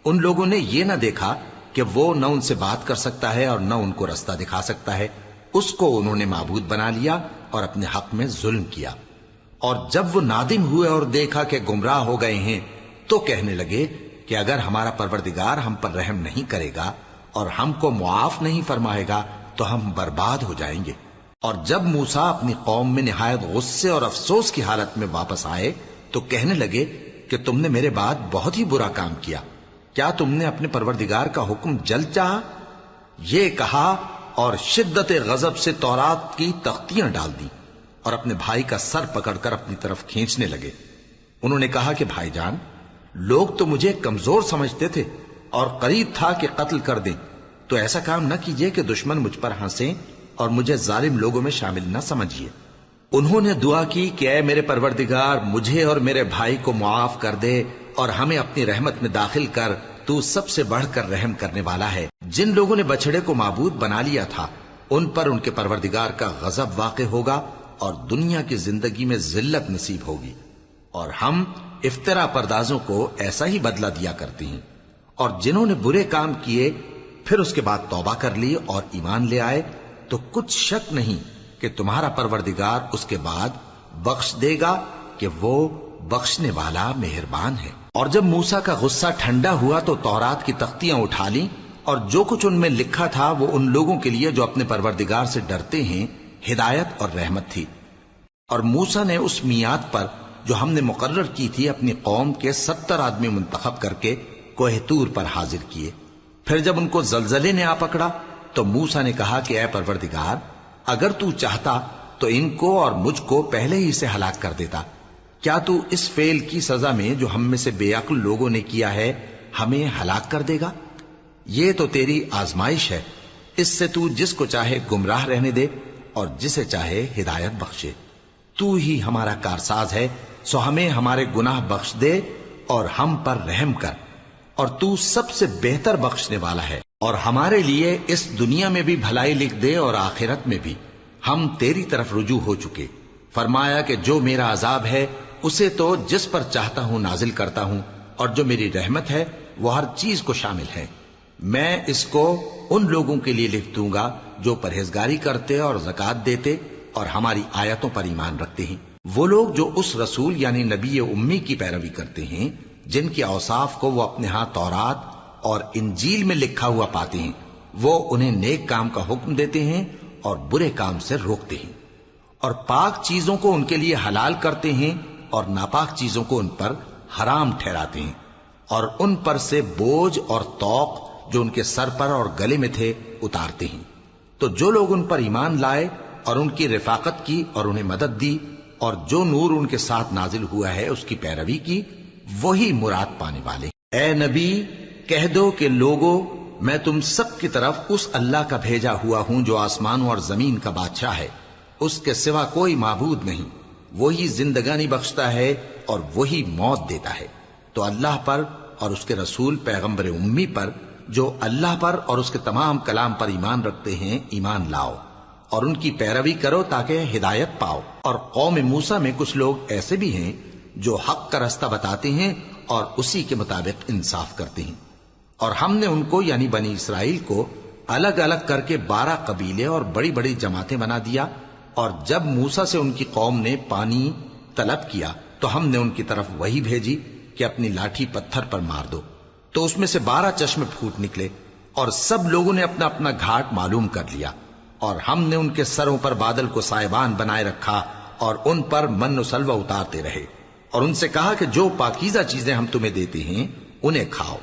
ان لوگوں نے یہ نہ دیکھا کہ وہ نہ ان سے بات کر سکتا ہے اور نہ ان کو رستہ دکھا سکتا ہے، اس کو انہوں نے معبود بنا لیا اور اپنے حق میں ظلم کیا۔ اور جب وہ نادم ہوئے اور دیکھا کہ گمراہ ہو گئے ہیں تو کہنے لگے کہ اگر ہمارا پروردگار ہم پر رحم نہیں کرے گا اور ہم کو معاف نہیں فرمائے گا تو ہم برباد ہو جائیں گے۔ اور جب موسیٰ اپنی قوم میں نہایت غصے اور افسوس کی حالت میں واپس آئے تو کہنے لگے کہ تم نے میرے بعد بہت ہی برا کام کیا، کیا تم نے اپنے پروردگار کا حکم جلد چاہا؟ یہ کہا اور شدت غضب سے تورات کی تختیاں ڈال دی اور اپنے بھائی کا سر پکڑ کر اپنی طرف کھینچنے لگے۔ انہوں نے کہا کہ بھائی جان، لوگ تو مجھے کمزور سمجھتے تھے اور قریب تھا کہ قتل کر دیں، تو ایسا کام نہ کیجیے کہ دشمن مجھ پر ہنسیں اور مجھے ظالم لوگوں میں شامل نہ سمجھیے۔ انہوں نے دعا کی کہ اے میرے پروردگار، مجھے اور میرے بھائی کو معاف کر دے اور ہمیں اپنی رحمت میں داخل کر، تو سب سے بڑھ کر رحم کرنے والا ہے۔ جن لوگوں نے بچڑے کو معبود بنا لیا تھا ان پر ان کے پروردگار کا غضب واقع ہوگا اور دنیا کی زندگی میں ذلت نصیب ہوگی، اور ہم افترا پردازوں کو ایسا ہی بدلہ دیا کرتے ہیں۔ اور جنہوں نے برے کام کیے پھر اس کے بعد توبہ کر لی اور ایمان لے آئے تو کچھ شک نہیں کہ تمہارا پروردگار اس کے بعد بخش دے گا کہ وہ بخشنے والا مہربان ہے۔ اور جب موسیٰ کا غصہ ٹھنڈا ہوا تو تورات کی تختیاں اٹھا لیں، اور جو کچھ ان میں لکھا تھا وہ ان لوگوں کے لیے جو اپنے پروردگار سے ڈرتے ہیں ہدایت اور رحمت تھی۔ اور موسیٰ نے اس میعاد پر جو ہم نے مقرر کی تھی اپنی قوم کے 70 آدمی منتخب کر کے کوہ طور پر حاضر کیے۔ پھر جب ان کو زلزلے نے آ پکڑا تو موسیٰ نے کہا کہ اے پروردگار، اگر تو چاہتا تو ان کو اور مجھ کو پہلے ہی سے ہلاک کر دیتا۔ کیا تو اس فعل کی سزا میں جو ہم میں سے بے عقل لوگوں نے کیا ہے ہمیں ہلاک کر دے گا؟ یہ تو تیری آزمائش ہے، اس سے تو جس کو چاہے گمراہ رہنے دے اور جسے چاہے ہدایت بخشے۔ تو ہی ہمارا کارساز ہے، سو ہمیں ہمارے گناہ بخش دے اور ہم پر رحم کر، اور تو سب سے بہتر بخشنے والا ہے۔ اور ہمارے لیے اس دنیا میں بھی بھلائی لکھ دے اور آخرت میں بھی، ہم تیری طرف رجوع ہو چکے۔ فرمایا کہ جو میرا عذاب ہے اسے تو جس پر چاہتا ہوں نازل کرتا ہوں، اور جو میری رحمت ہے وہ ہر چیز کو شامل ہے۔ میں اس کو ان لوگوں کے لیے لکھ دوں گا جو پرہیزگاری کرتے اور زکوٰۃ دیتے اور ہماری آیتوں پر ایمان رکھتے ہیں۔ وہ لوگ جو اس رسول یعنی نبی امی کی پیروی کرتے ہیں جن کے اوصاف کو وہ اپنے ہاں تورات اور انجیل میں لکھا ہوا پاتے ہیں، وہ انہیں نیک کام کا حکم دیتے ہیں اور برے کام سے روکتے ہیں، اور پاک چیزوں کو ان کے لیے حلال کرتے ہیں اور ناپاک چیزوں کو ان پر حرام ٹھہراتے ہیں، اور ان پر سے بوجھ اور طوق جو ان کے سر پر اور گلے میں تھے اتارتے ہیں۔ تو جو لوگ ان پر ایمان لائے اور ان کی رفاقت کی اور انہیں مدد دی اور جو نور ان کے ساتھ نازل ہوا ہے اس کی پیروی کی، وہی مراد پانے والے۔ اے نبی کہہ دو کہ لوگو میں تم سب کی طرف اس اللہ کا بھیجا ہوا ہوں جو آسمانوں اور زمین کا بادشاہ ہے، اس کے سوا کوئی معبود نہیں، وہی زندگانی بخشتا ہے اور وہی موت دیتا ہے۔ تو اللہ پر اور اس کے رسول پیغمبر امی پر جو اللہ پر اور اس کے تمام کلام پر ایمان رکھتے ہیں ایمان لاؤ اور ان کی پیروی کرو تاکہ ہدایت پاؤ۔ اور قوم موسیٰ میں کچھ لوگ ایسے بھی ہیں جو حق کا رستہ بتاتے ہیں اور اسی کے مطابق انصاف کرتے ہیں، اور ہم نے ان کو یعنی بنی اسرائیل کو الگ الگ کر کے 12 قبیلے اور بڑی بڑی جماعتیں بنا دیا، اور جب موسیٰ سے ان کی قوم نے پانی طلب کیا تو ہم نے ان کی طرف وہی بھیجی کہ اپنی لاٹھی پتھر پر مار دو، تو اس میں سے 12 چشمے پھوٹ نکلے، اور سب لوگوں نے اپنا اپنا گھاٹ معلوم کر لیا، اور ہم نے ان کے سروں پر بادل کو سائبان بنائے رکھا اور ان پر من و سلوہ اتارتے رہے، اور ان سے کہا کہ جو پاکیزہ چیزیں ہم تمہیں دیتے ہیں انہیں کھاؤ،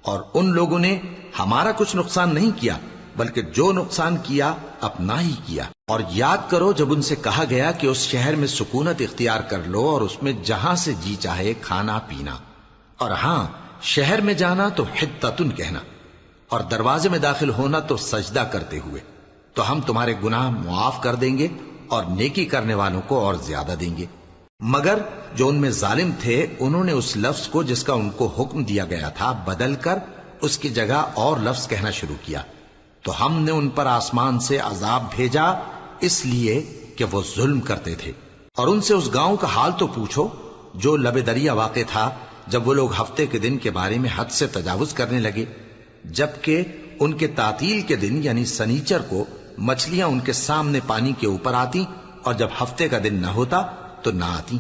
اور ان لوگوں نے ہمارا کچھ نقصان نہیں کیا بلکہ جو نقصان کیا اپنا ہی کیا۔ اور یاد کرو جب ان سے کہا گیا کہ اس شہر میں سکونت اختیار کر لو اور اس میں جہاں سے جی چاہے کھانا پینا، اور ہاں شہر میں جانا تو حتتن کہنا، اور دروازے میں داخل ہونا تو سجدہ کرتے ہوئے، تو ہم تمہارے گناہ معاف کر دیں گے اور نیکی کرنے والوں کو اور زیادہ دیں گے۔ مگر جو ان میں ظالم تھے انہوں نے اس لفظ کو جس کا ان کو حکم دیا گیا تھا بدل کر اس کی جگہ اور لفظ کہنا شروع کیا، تو ہم نے ان پر آسمان سے عذاب بھیجا اس لیے کہ وہ ظلم کرتے تھے۔ اور ان سے اس گاؤں کا حال تو پوچھو جو لب دریا واقع تھا، جب وہ لوگ ہفتے کے دن کے بارے میں حد سے تجاوز کرنے لگے، جبکہ ان کے تعطیل کے دن یعنی سنیچر کو مچھلیاں ان کے سامنے پانی کے اوپر آتی اور جب ہفتے کا دن نہ ہوتا تو نہ آتی۔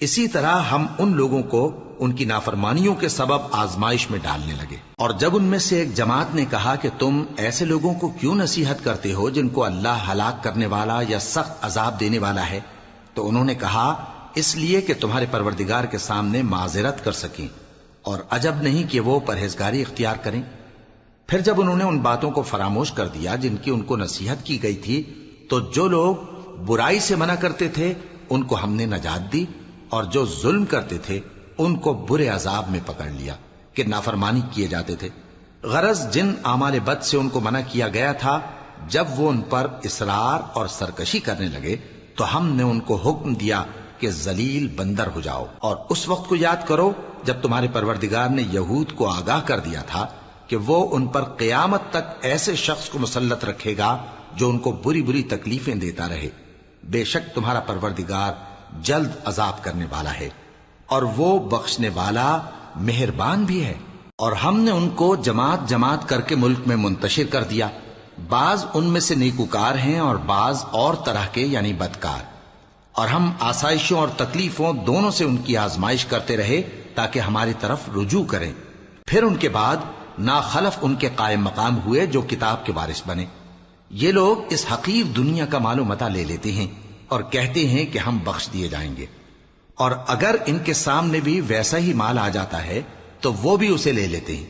اسی طرح ہم ان لوگوں کو ان کی نافرمانیوں کے سبب آزمائش میں ڈالنے لگے۔ اور جب ان میں سے ایک جماعت نے کہا کہ تم ایسے لوگوں کو کیوں نصیحت کرتے ہو جن کو اللہ ہلاک کرنے والا یا سخت عذاب دینے والا ہے، تو انہوں نے کہا اس لیے کہ تمہارے پروردگار کے سامنے معذرت کر سکیں، اور عجب نہیں کہ وہ پرہیزگاری اختیار کریں۔ پھر جب انہوں نے ان باتوں کو فراموش کر دیا جن کی ان کو نصیحت کی گئی تھی، تو جو لوگ برائی سے منع کرتے تھے ان کو ہم نے نجات دی، اور جو ظلم کرتے تھے ان کو برے عذاب میں پکڑ لیا کہ نافرمانی کیے جاتے تھے۔ غرض جن اعمال بد سے ان کو منع کیا گیا تھا، جب وہ ان پر اصرار اور سرکشی کرنے لگے تو ہم نے ان کو حکم دیا کہ ذلیل بندر ہو جاؤ۔ اور اس وقت کو یاد کرو جب تمہارے پروردگار نے یہود کو آگاہ کر دیا تھا کہ وہ ان پر قیامت تک ایسے شخص کو مسلط رکھے گا جو ان کو بری بری تکلیفیں دیتا رہے۔ بے شک تمہارا پروردگار جلد عذاب کرنے والا ہے اور وہ بخشنے والا مہربان بھی ہے۔ اور ہم نے ان کو جماعت جماعت کر کے ملک میں منتشر کر دیا، بعض ان میں سے نیکوکار ہیں اور بعض اور طرح کے یعنی بدکار، اور ہم آسائشوں اور تکلیفوں دونوں سے ان کی آزمائش کرتے رہے تاکہ ہماری طرف رجوع کریں۔ پھر ان کے بعد ناخلف ان کے قائم مقام ہوئے جو کتاب کے وارث بنے۔ یہ لوگ اس حقیر دنیا کا مال و متاع لے لیتے ہیں اور کہتے ہیں کہ ہم بخش دیے جائیں گے، اور اگر ان کے سامنے بھی ویسا ہی مال آ جاتا ہے تو وہ بھی اسے لے لیتے ہیں۔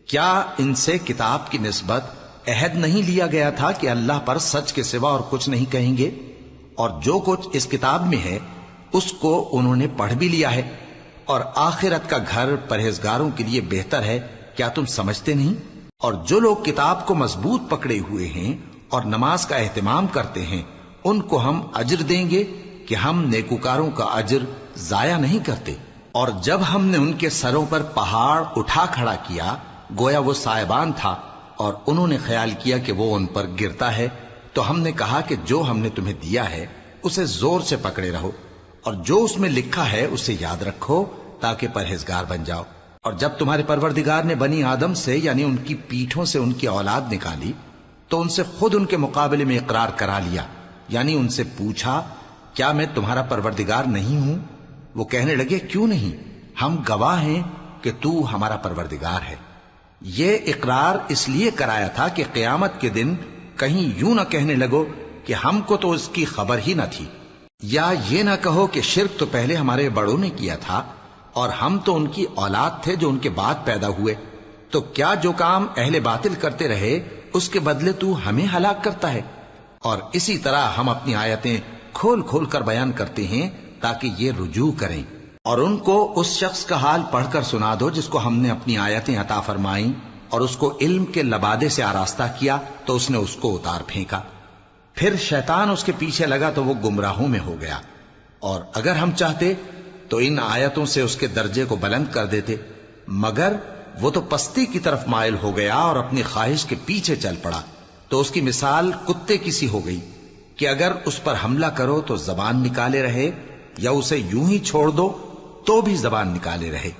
کیا ان سے کتاب کی نسبت عہد نہیں لیا گیا تھا کہ اللہ پر سچ کے سوا اور کچھ نہیں کہیں گے؟ اور جو کچھ اس کتاب میں ہے اس کو انہوں نے پڑھ بھی لیا ہے، اور آخرت کا گھر پرہیزگاروں کے لیے بہتر ہے، کیا تم سمجھتے نہیں؟ اور جو لوگ کتاب کو مضبوط پکڑے ہوئے ہیں اور نماز کا اہتمام کرتے ہیں ان کو ہم اجر دیں گے کہ ہم نیکوکاروں کا اجر ضائع نہیں کرتے۔ اور جب ہم نے ان کے سروں پر پہاڑ اٹھا کھڑا کیا گویا وہ سائبان تھا، اور انہوں نے خیال کیا کہ وہ ان پر گرتا ہے، تو ہم نے کہا کہ جو ہم نے تمہیں دیا ہے اسے زور سے پکڑے رہو، اور جو اس میں لکھا ہے اسے یاد رکھو تاکہ پرہیزگار بن جاؤ۔ اور جب تمہارے پروردگار نے بنی آدم سے یعنی ان کی پیٹھوں سے ان کی اولاد نکالی تو ان سے خود ان کے مقابلے میں اقرار کرا لیا، یعنی ان سے پوچھا کیا میں تمہارا پروردگار نہیں ہوں؟ وہ کہنے لگے کیوں نہیں، ہم گواہ ہیں کہ تو ہمارا پروردگار ہے۔ یہ اقرار اس لیے کرایا تھا کہ قیامت کے دن کہیں یوں نہ کہنے لگو کہ ہم کو تو اس کی خبر ہی نہ تھی، یا یہ نہ کہو کہ شرک تو پہلے ہمارے بڑوں نے کیا تھا اور ہم تو ان کی اولاد تھے جو ان کے بعد پیدا ہوئے۔ تو کیا جو کام اہل باطل کرتے رہے اس کے بدلے تو ہمیں ہلاک کرتا ہے؟ اور اسی طرح ہم اپنی آیتیں کھول کھول کر بیان کرتے ہیں تاکہ یہ رجوع کریں۔ اور ان کو اس شخص کا حال پڑھ کر سنا دو جس کو ہم نے اپنی آیتیں عطا فرمائیں اور اس کو علم کے لبادے سے آراستہ کیا تو اس نے اس کو اتار پھینکا، پھر شیطان اس کے پیچھے لگا تو وہ گمراہوں میں ہو گیا۔ اور اگر ہم چاہتے تو ان آیتوں سے اس کے درجے کو بلند کر دیتے، مگر وہ تو پستی کی طرف مائل ہو گیا اور اپنی خواہش کے پیچھے چل پڑا، تو اس کی مثال کتے کی سی ہو گئی کہ اگر اس پر حملہ کرو تو زبان نکالے رہے، یا اسے یوں ہی چھوڑ دو تو بھی زبان نکالے رہے۔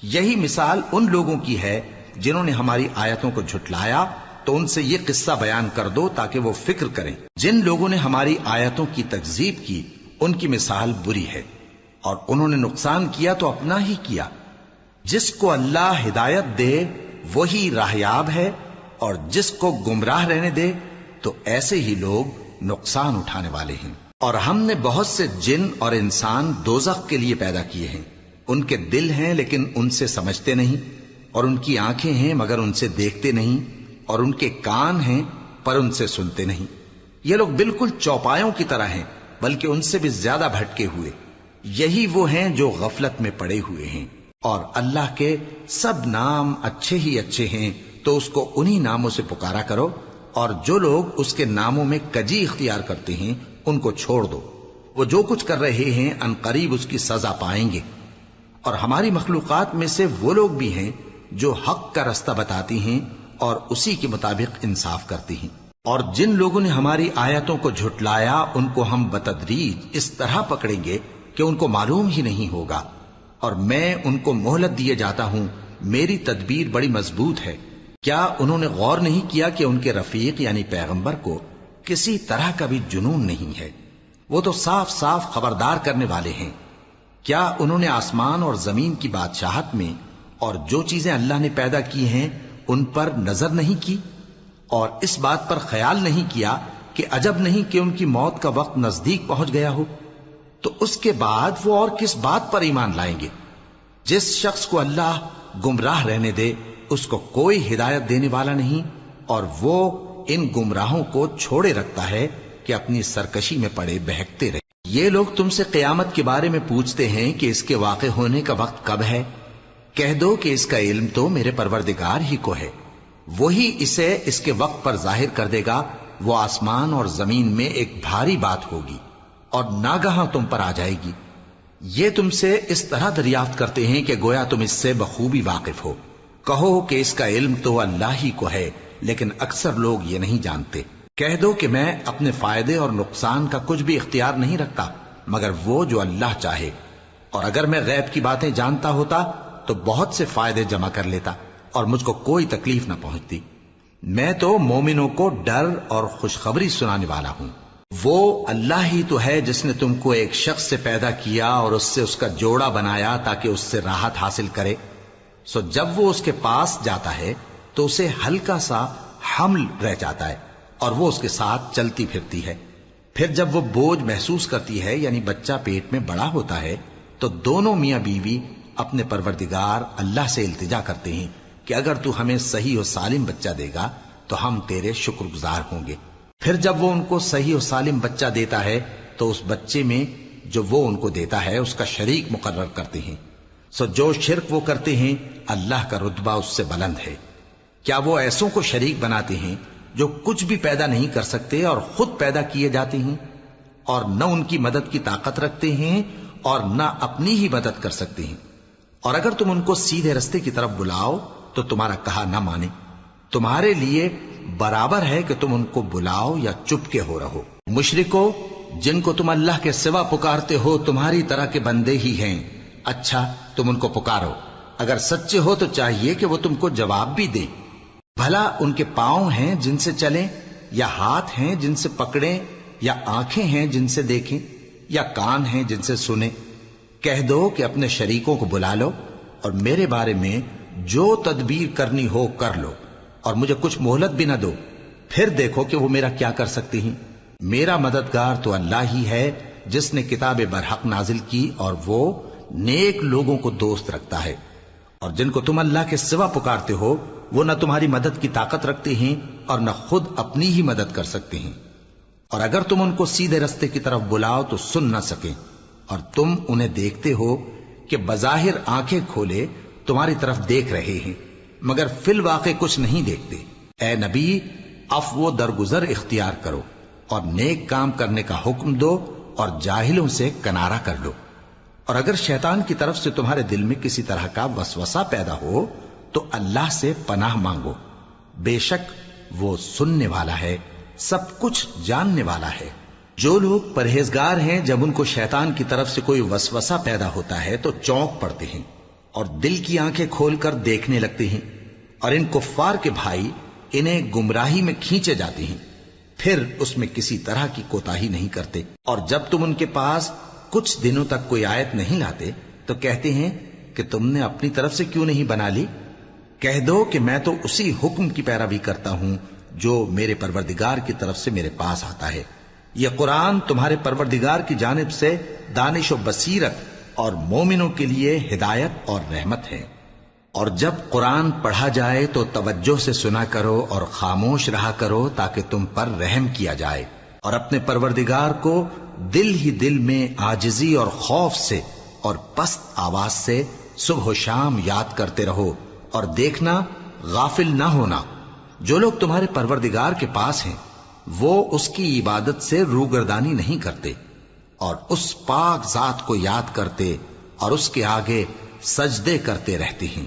یہی مثال ان لوگوں کی ہے جنہوں نے ہماری آیتوں کو جھٹلایا، تو ان سے یہ قصہ بیان کر دو تاکہ وہ فکر کریں۔ جن لوگوں نے ہماری آیتوں کی تکذیب کی ان کی مثال بری ہے، اور انہوں نے نقصان کیا تو اپنا ہی کیا۔ جس کو اللہ ہدایت دے وہی راہیاب ہے، اور جس کو گمراہ رہنے دے تو ایسے ہی لوگ نقصان اٹھانے والے ہیں۔ اور ہم نے بہت سے جن اور انسان دوزخ کے لیے پیدا کیے ہیں، ان کے دل ہیں لیکن ان سے سمجھتے نہیں، اور ان کی آنکھیں ہیں مگر ان سے دیکھتے نہیں، اور ان کے کان ہیں پر ان سے سنتے نہیں۔ یہ لوگ بالکل چوپایوں کی طرح ہیں، بلکہ ان سے بھی زیادہ بھٹکے ہوئے۔ یہی وہ ہیں جو غفلت میں پڑے ہوئے ہیں۔ اور اللہ کے سب نام اچھے ہی اچھے ہیں، تو اس کو انہی ناموں سے پکارا کرو، اور جو لوگ اس کے ناموں میں کجی اختیار کرتے ہیں ان کو چھوڑ دو۔ وہ جو کچھ کر رہے ہیں ان قریب اس کی سزا پائیں گے۔ اور ہماری مخلوقات میں سے وہ لوگ بھی ہیں جو حق کا رستہ بتاتی ہیں اور اسی کے مطابق انصاف کرتی ہیں۔ اور جن لوگوں نے ہماری آیتوں کو جھٹلایا ان کو ہم بتدریج اس طرح پکڑیں گے کہ ان کو معلوم ہی نہیں ہوگا، اور میں ان کو مہلت دیے جاتا ہوں، میری تدبیر بڑی مضبوط ہے۔ کیا انہوں نے غور نہیں کیا کہ ان کے رفیق یعنی پیغمبر کو کسی طرح کا بھی جنون نہیں ہے؟ وہ تو صاف صاف خبردار کرنے والے ہیں۔ کیا انہوں نے آسمان اور زمین کی بادشاہت میں اور جو چیزیں اللہ نے پیدا کی ہیں ان پر نظر نہیں کی، اور اس بات پر خیال نہیں کیا کہ عجب نہیں کہ ان کی موت کا وقت نزدیک پہنچ گیا ہو؟ تو اس کے بعد وہ اور کس بات پر ایمان لائیں گے؟ جس شخص کو اللہ گمراہ رہنے دے اس کو کوئی ہدایت دینے والا نہیں، اور وہ ان گمراہوں کو چھوڑے رکھتا ہے کہ اپنی سرکشی میں پڑے بہکتے رہے۔ یہ لوگ تم سے قیامت کے بارے میں پوچھتے ہیں کہ اس کے واقع ہونے کا وقت کب ہے؟ کہہ دو کہ اس کا علم تو میرے پروردگار ہی کو ہے، وہی اسے اس کے وقت پر ظاہر کر دے گا۔ وہ آسمان اور زمین میں ایک بھاری بات ہوگی اور ناگہاں تم پر آ جائے گی۔ یہ تم سے اس طرح دریافت کرتے ہیں کہ گویا تم اس سے بخوبی واقف ہو۔ کہو کہ اس کا علم تو اللہ ہی کو ہے، لیکن اکثر لوگ یہ نہیں جانتے۔ کہہ دو کہ میں اپنے فائدے اور نقصان کا کچھ بھی اختیار نہیں رکھتا مگر وہ جو اللہ چاہے، اور اگر میں غیب کی باتیں جانتا ہوتا تو بہت سے فائدے جمع کر لیتا اور مجھ کو کوئی تکلیف نہ پہنچتی۔ میں تو مومنوں کو ڈر اور خوشخبری سنانے والا ہوں۔ وہ اللہ ہی تو ہے جس نے تم کو ایک شخص سے پیدا کیا اور اس سے اس کا جوڑا بنایا تاکہ اس سے راحت حاصل کرے۔ سو جب وہ اس کے پاس جاتا ہے تو اسے ہلکا سا حمل رہ جاتا ہے اور وہ اس کے ساتھ چلتی پھرتی ہے۔ پھر جب وہ بوجھ محسوس کرتی ہے یعنی بچہ پیٹ میں بڑا ہوتا ہے تو دونوں میاں بیوی اپنے پروردگار اللہ سے التجا کرتے ہیں کہ اگر تو ہمیں صحیح و سالم بچہ دے گا تو ہم تیرے شکر گزار ہوں گے۔ پھر جب وہ ان کو صحیح و سالم بچہ دیتا ہے تو اس بچے میں جو وہ ان کو دیتا ہے اس کا شریک مقرر کرتے ہیں۔ سو جو شرک وہ کرتے ہیں اللہ کا رتبہ اس سے بلند ہے۔ کیا وہ ایسوں کو شریک بناتے ہیں جو کچھ بھی پیدا نہیں کر سکتے اور خود پیدا کیے جاتے ہیں، اور نہ ان کی مدد کی طاقت رکھتے ہیں اور نہ اپنی ہی مدد کر سکتے ہیں؟ اور اگر تم ان کو سیدھے رستے کی طرف بلاؤ تو تمہارا کہا نہ مانے، تمہارے لیے برابر ہے کہ تم ان کو بلاؤ یا چپ کے ہو رہو۔ مشرکو، جن کو تم اللہ کے سوا پکارتے ہو تمہاری طرح کے بندے ہی ہیں، اچھا تم ان کو پکارو، اگر سچے ہو تو چاہیے کہ وہ تم کو جواب بھی دیں۔ بھلا ان کے پاؤں ہیں جن سے چلیں، یا ہاتھ ہیں جن سے پکڑیں، یا آنکھیں ہیں جن سے دیکھیں، یا کان ہیں جن سے سنیں؟ کہہ دو کہ اپنے شریکوں کو بلا لو اور میرے بارے میں جو تدبیر کرنی ہو کر لو، اور مجھے کچھ مہلت بھی نہ دو، پھر دیکھو کہ وہ میرا کیا کر سکتی ہیں۔ میرا مددگار تو اللہ ہی ہے جس نے کتاب برحق نازل کی، اور وہ نیک لوگوں کو دوست رکھتا ہے۔ اور جن کو تم اللہ کے سوا پکارتے ہو وہ نہ تمہاری مدد کی طاقت رکھتے ہیں اور نہ خود اپنی ہی مدد کر سکتے ہیں، اور اگر تم ان کو سیدھے رستے کی طرف بلاؤ تو سن نہ سکیں، اور تم انہیں دیکھتے ہو کہ بظاہر آنکھیں کھولے تمہاری طرف دیکھ رہے ہیں مگر فی الواقع کچھ نہیں دیکھتے۔ اے نبی، عفو و درگزر اختیار کرو اور نیک کام کرنے کا حکم دو اور جاہلوں سے کنارہ کر لو، اور اگر شیطان کی طرف سے تمہارے دل میں کسی طرح کا وسوسہ پیدا ہو تو اللہ سے پناہ مانگو، بے شک وہ سننے والا ہے، سب کچھ جاننے والا ہے۔ جو لوگ پرہیزگار ہیں جب ان کو شیطان کی طرف سے کوئی وسوسہ پیدا ہوتا ہے تو چونک پڑتے ہیں اور دل کی آنکھیں کھول کر دیکھنے لگتے ہیں، اور ان کفار کے بھائی انہیں گمراہی میں کھینچے جاتے ہیں، پھر اس میں کسی طرح کی کوتاہی نہیں کرتے، اور جب تم ان کے پاس کچھ دنوں تک کوئی آیت نہیں لاتے تو کہتے ہیں کہ تم نے اپنی طرف سے کیوں نہیں بنا لی؟ کہہ دو کہ میں تو اسی حکم کی پیروی کرتا ہوں جو میرے پروردگار کی طرف سے میرے پاس آتا ہے۔ یہ قرآن تمہارے پروردگار کی جانب سے دانش و بصیرت اور مومنوں کے لیے ہدایت اور رحمت ہے۔ اور جب قرآن پڑھا جائے تو توجہ سے سنا کرو اور خاموش رہا کرو تاکہ تم پر رحم کیا جائے، اور اپنے پروردگار کو دل ہی دل میں عاجزی اور خوف سے اور پست آواز سے صبح و شام یاد کرتے رہو، اور دیکھنا غافل نہ ہونا، جو لوگ تمہارے پروردگار کے پاس ہیں وہ اس کی عبادت سے روگردانی نہیں کرتے اور اس پاک ذات کو یاد کرتے اور اس کے آگے سجدے کرتے رہتے ہیں۔